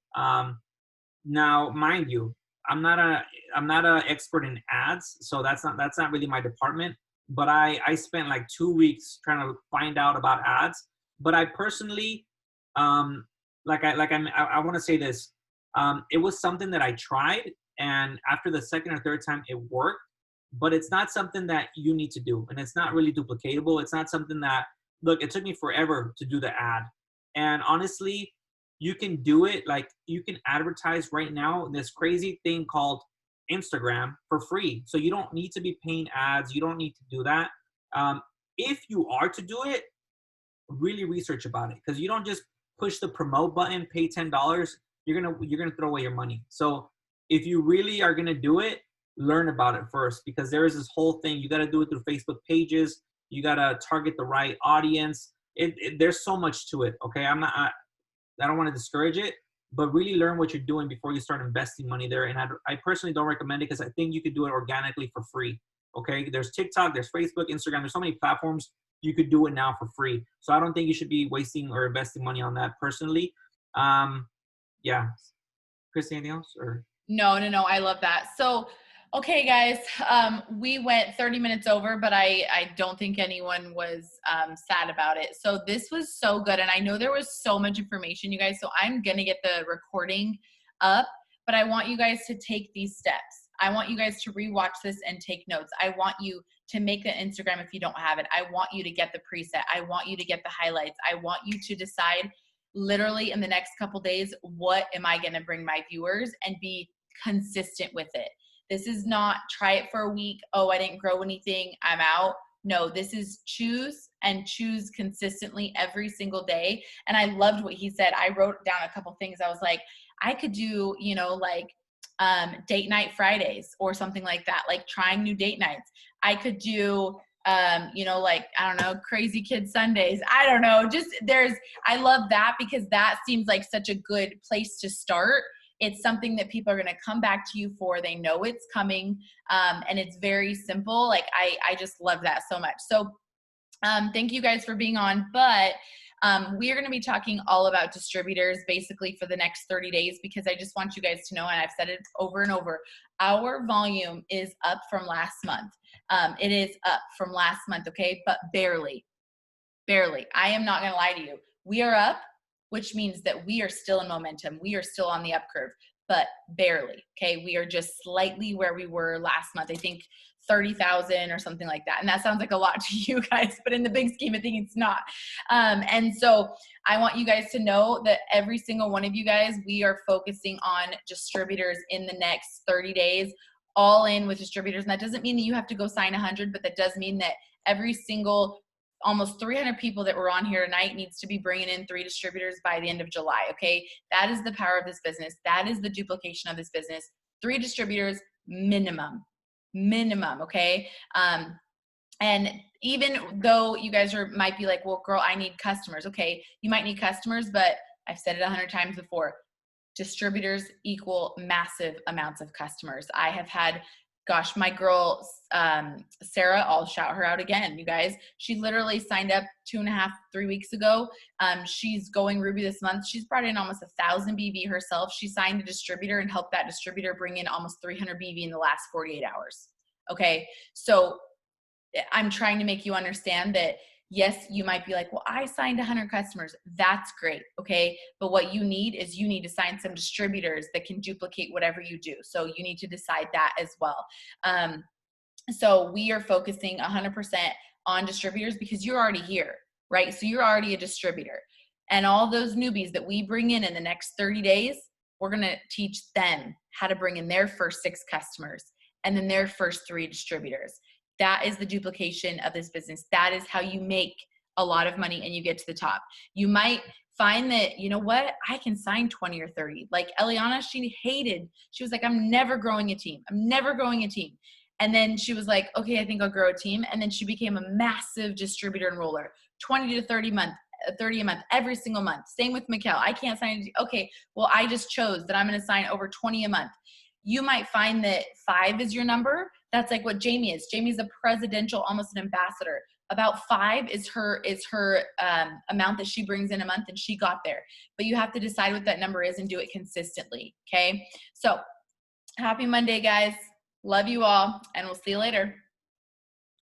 Now, mind you, I'm not a expert in ads, so that's not really my department. But I spent like 2 weeks trying to find out about ads. But I personally, I want to say this, it was something that I tried, and after the second or third time, it worked. But it's not something that you need to do, and it's not really duplicatable. It's not something that, look, it took me forever to do the ad, and honestly, you can do it. Like, you can advertise right now this crazy thing called Instagram for free. So you don't need to be paying ads. You don't need to do that. If you are to do it, really research about it, because you don't just push the promote button, pay $10. You're gonna throw away your money. So if you really are gonna do it, learn about it first, because there is this whole thing. You got to do it through Facebook pages. You got to target the right audience. There's so much to it. Okay. I don't want to discourage it, but really learn what you're doing before you start investing money there. And I personally don't recommend it, because I think you could do it organically for free. Okay. There's TikTok, there's Facebook, Instagram. There's so many platforms. You could do it now for free. So I don't think you should be wasting or investing money on that personally. Yeah. Chris, anything else? Or No. I love that. So, okay, guys, we went 30 minutes over, but I don't think anyone was sad about it. So this was so good. And I know there was so much information, you guys, so I'm going to get the recording up, but I want you guys to take these steps. I want you guys to rewatch this and take notes. I want you to make an Instagram if you don't have it. I want you to get the preset. I want you to get the highlights. I want you to decide literally in the next couple days, what am I going to bring my viewers, and be consistent with it. This is not try it for a week. Oh, I didn't grow anything, I'm out. No, this is choose consistently every single day. And I loved what he said. I wrote down a couple things. I was like, I could do, date night Fridays or something like that, like trying new date nights. I could do, I don't know, crazy kid Sundays. I don't know. I love that, because that seems like such a good place to start. It's something that people are going to come back to you for. They know it's coming. And it's very simple. Like, I just love that so much. So thank you guys for being on. But we are going to be talking all about distributors basically for the next 30 days, because I just want you guys to know, and I've said it over and over, our volume is up from last month. It is up from last month, okay? But barely. I am not going to lie to you. We are up, which means that we are still in momentum. We are still on the up curve, but barely, okay? We are just slightly where we were last month. I think 30,000 or something like that. And that sounds like a lot to you guys, but in the big scheme of things, it's not. And so I want you guys to know that every single one of you guys, we are focusing on distributors in the next 30 days, all in with distributors. And that doesn't mean that you have to go sign 100, but that does mean that every single almost 300 people that were on here tonight needs to be bringing in 3 distributors by the end of July. Okay. That is the power of this business. That is the duplication of this business. 3 distributors minimum. Okay. And even though you guys might be like, well, girl, I need customers. Okay, you might need customers, but I've said it 100 times before. Distributors equal massive amounts of customers. I have had, gosh, my girl, Sarah, I'll shout her out again, you guys. She literally signed up 2.5, 3 weeks ago. She's going Ruby this month. She's brought in almost 1,000 BV herself. She signed a distributor and helped that distributor bring in almost 300 BV in the last 48 hours. Okay, so I'm trying to make you understand that, yes, you might be like, well, I signed 100 customers. That's great, okay? But what you need is you need to sign some distributors that can duplicate whatever you do. So you need to decide that as well. So we are focusing 100% on distributors because you're already here, right? So you're already a distributor. And all those newbies that we bring in the next 30 days, we're going to teach them how to bring in their first 6 customers and then their first 3 distributors. That is the duplication of this business. That is how you make a lot of money and you get to the top. You might find that, you know what, I can sign 20 or 30. Like Eliana, she was like, I'm never growing a team. I'm never growing a team. And then she was like, okay, I think I'll grow a team. And then she became a massive distributor enroller, 20 to 30 a month, every single month. Same with Mikkel. I can't sign. Okay, well, I just chose that I'm going to sign over 20 a month. You might find that 5 is your number. That's like what Jamie is. Jamie's a presidential, almost an ambassador. About 5 is her amount that she brings in a month, and she got there. But you have to decide what that number is and do it consistently, okay? So happy Monday, guys. Love you all, and we'll see you later.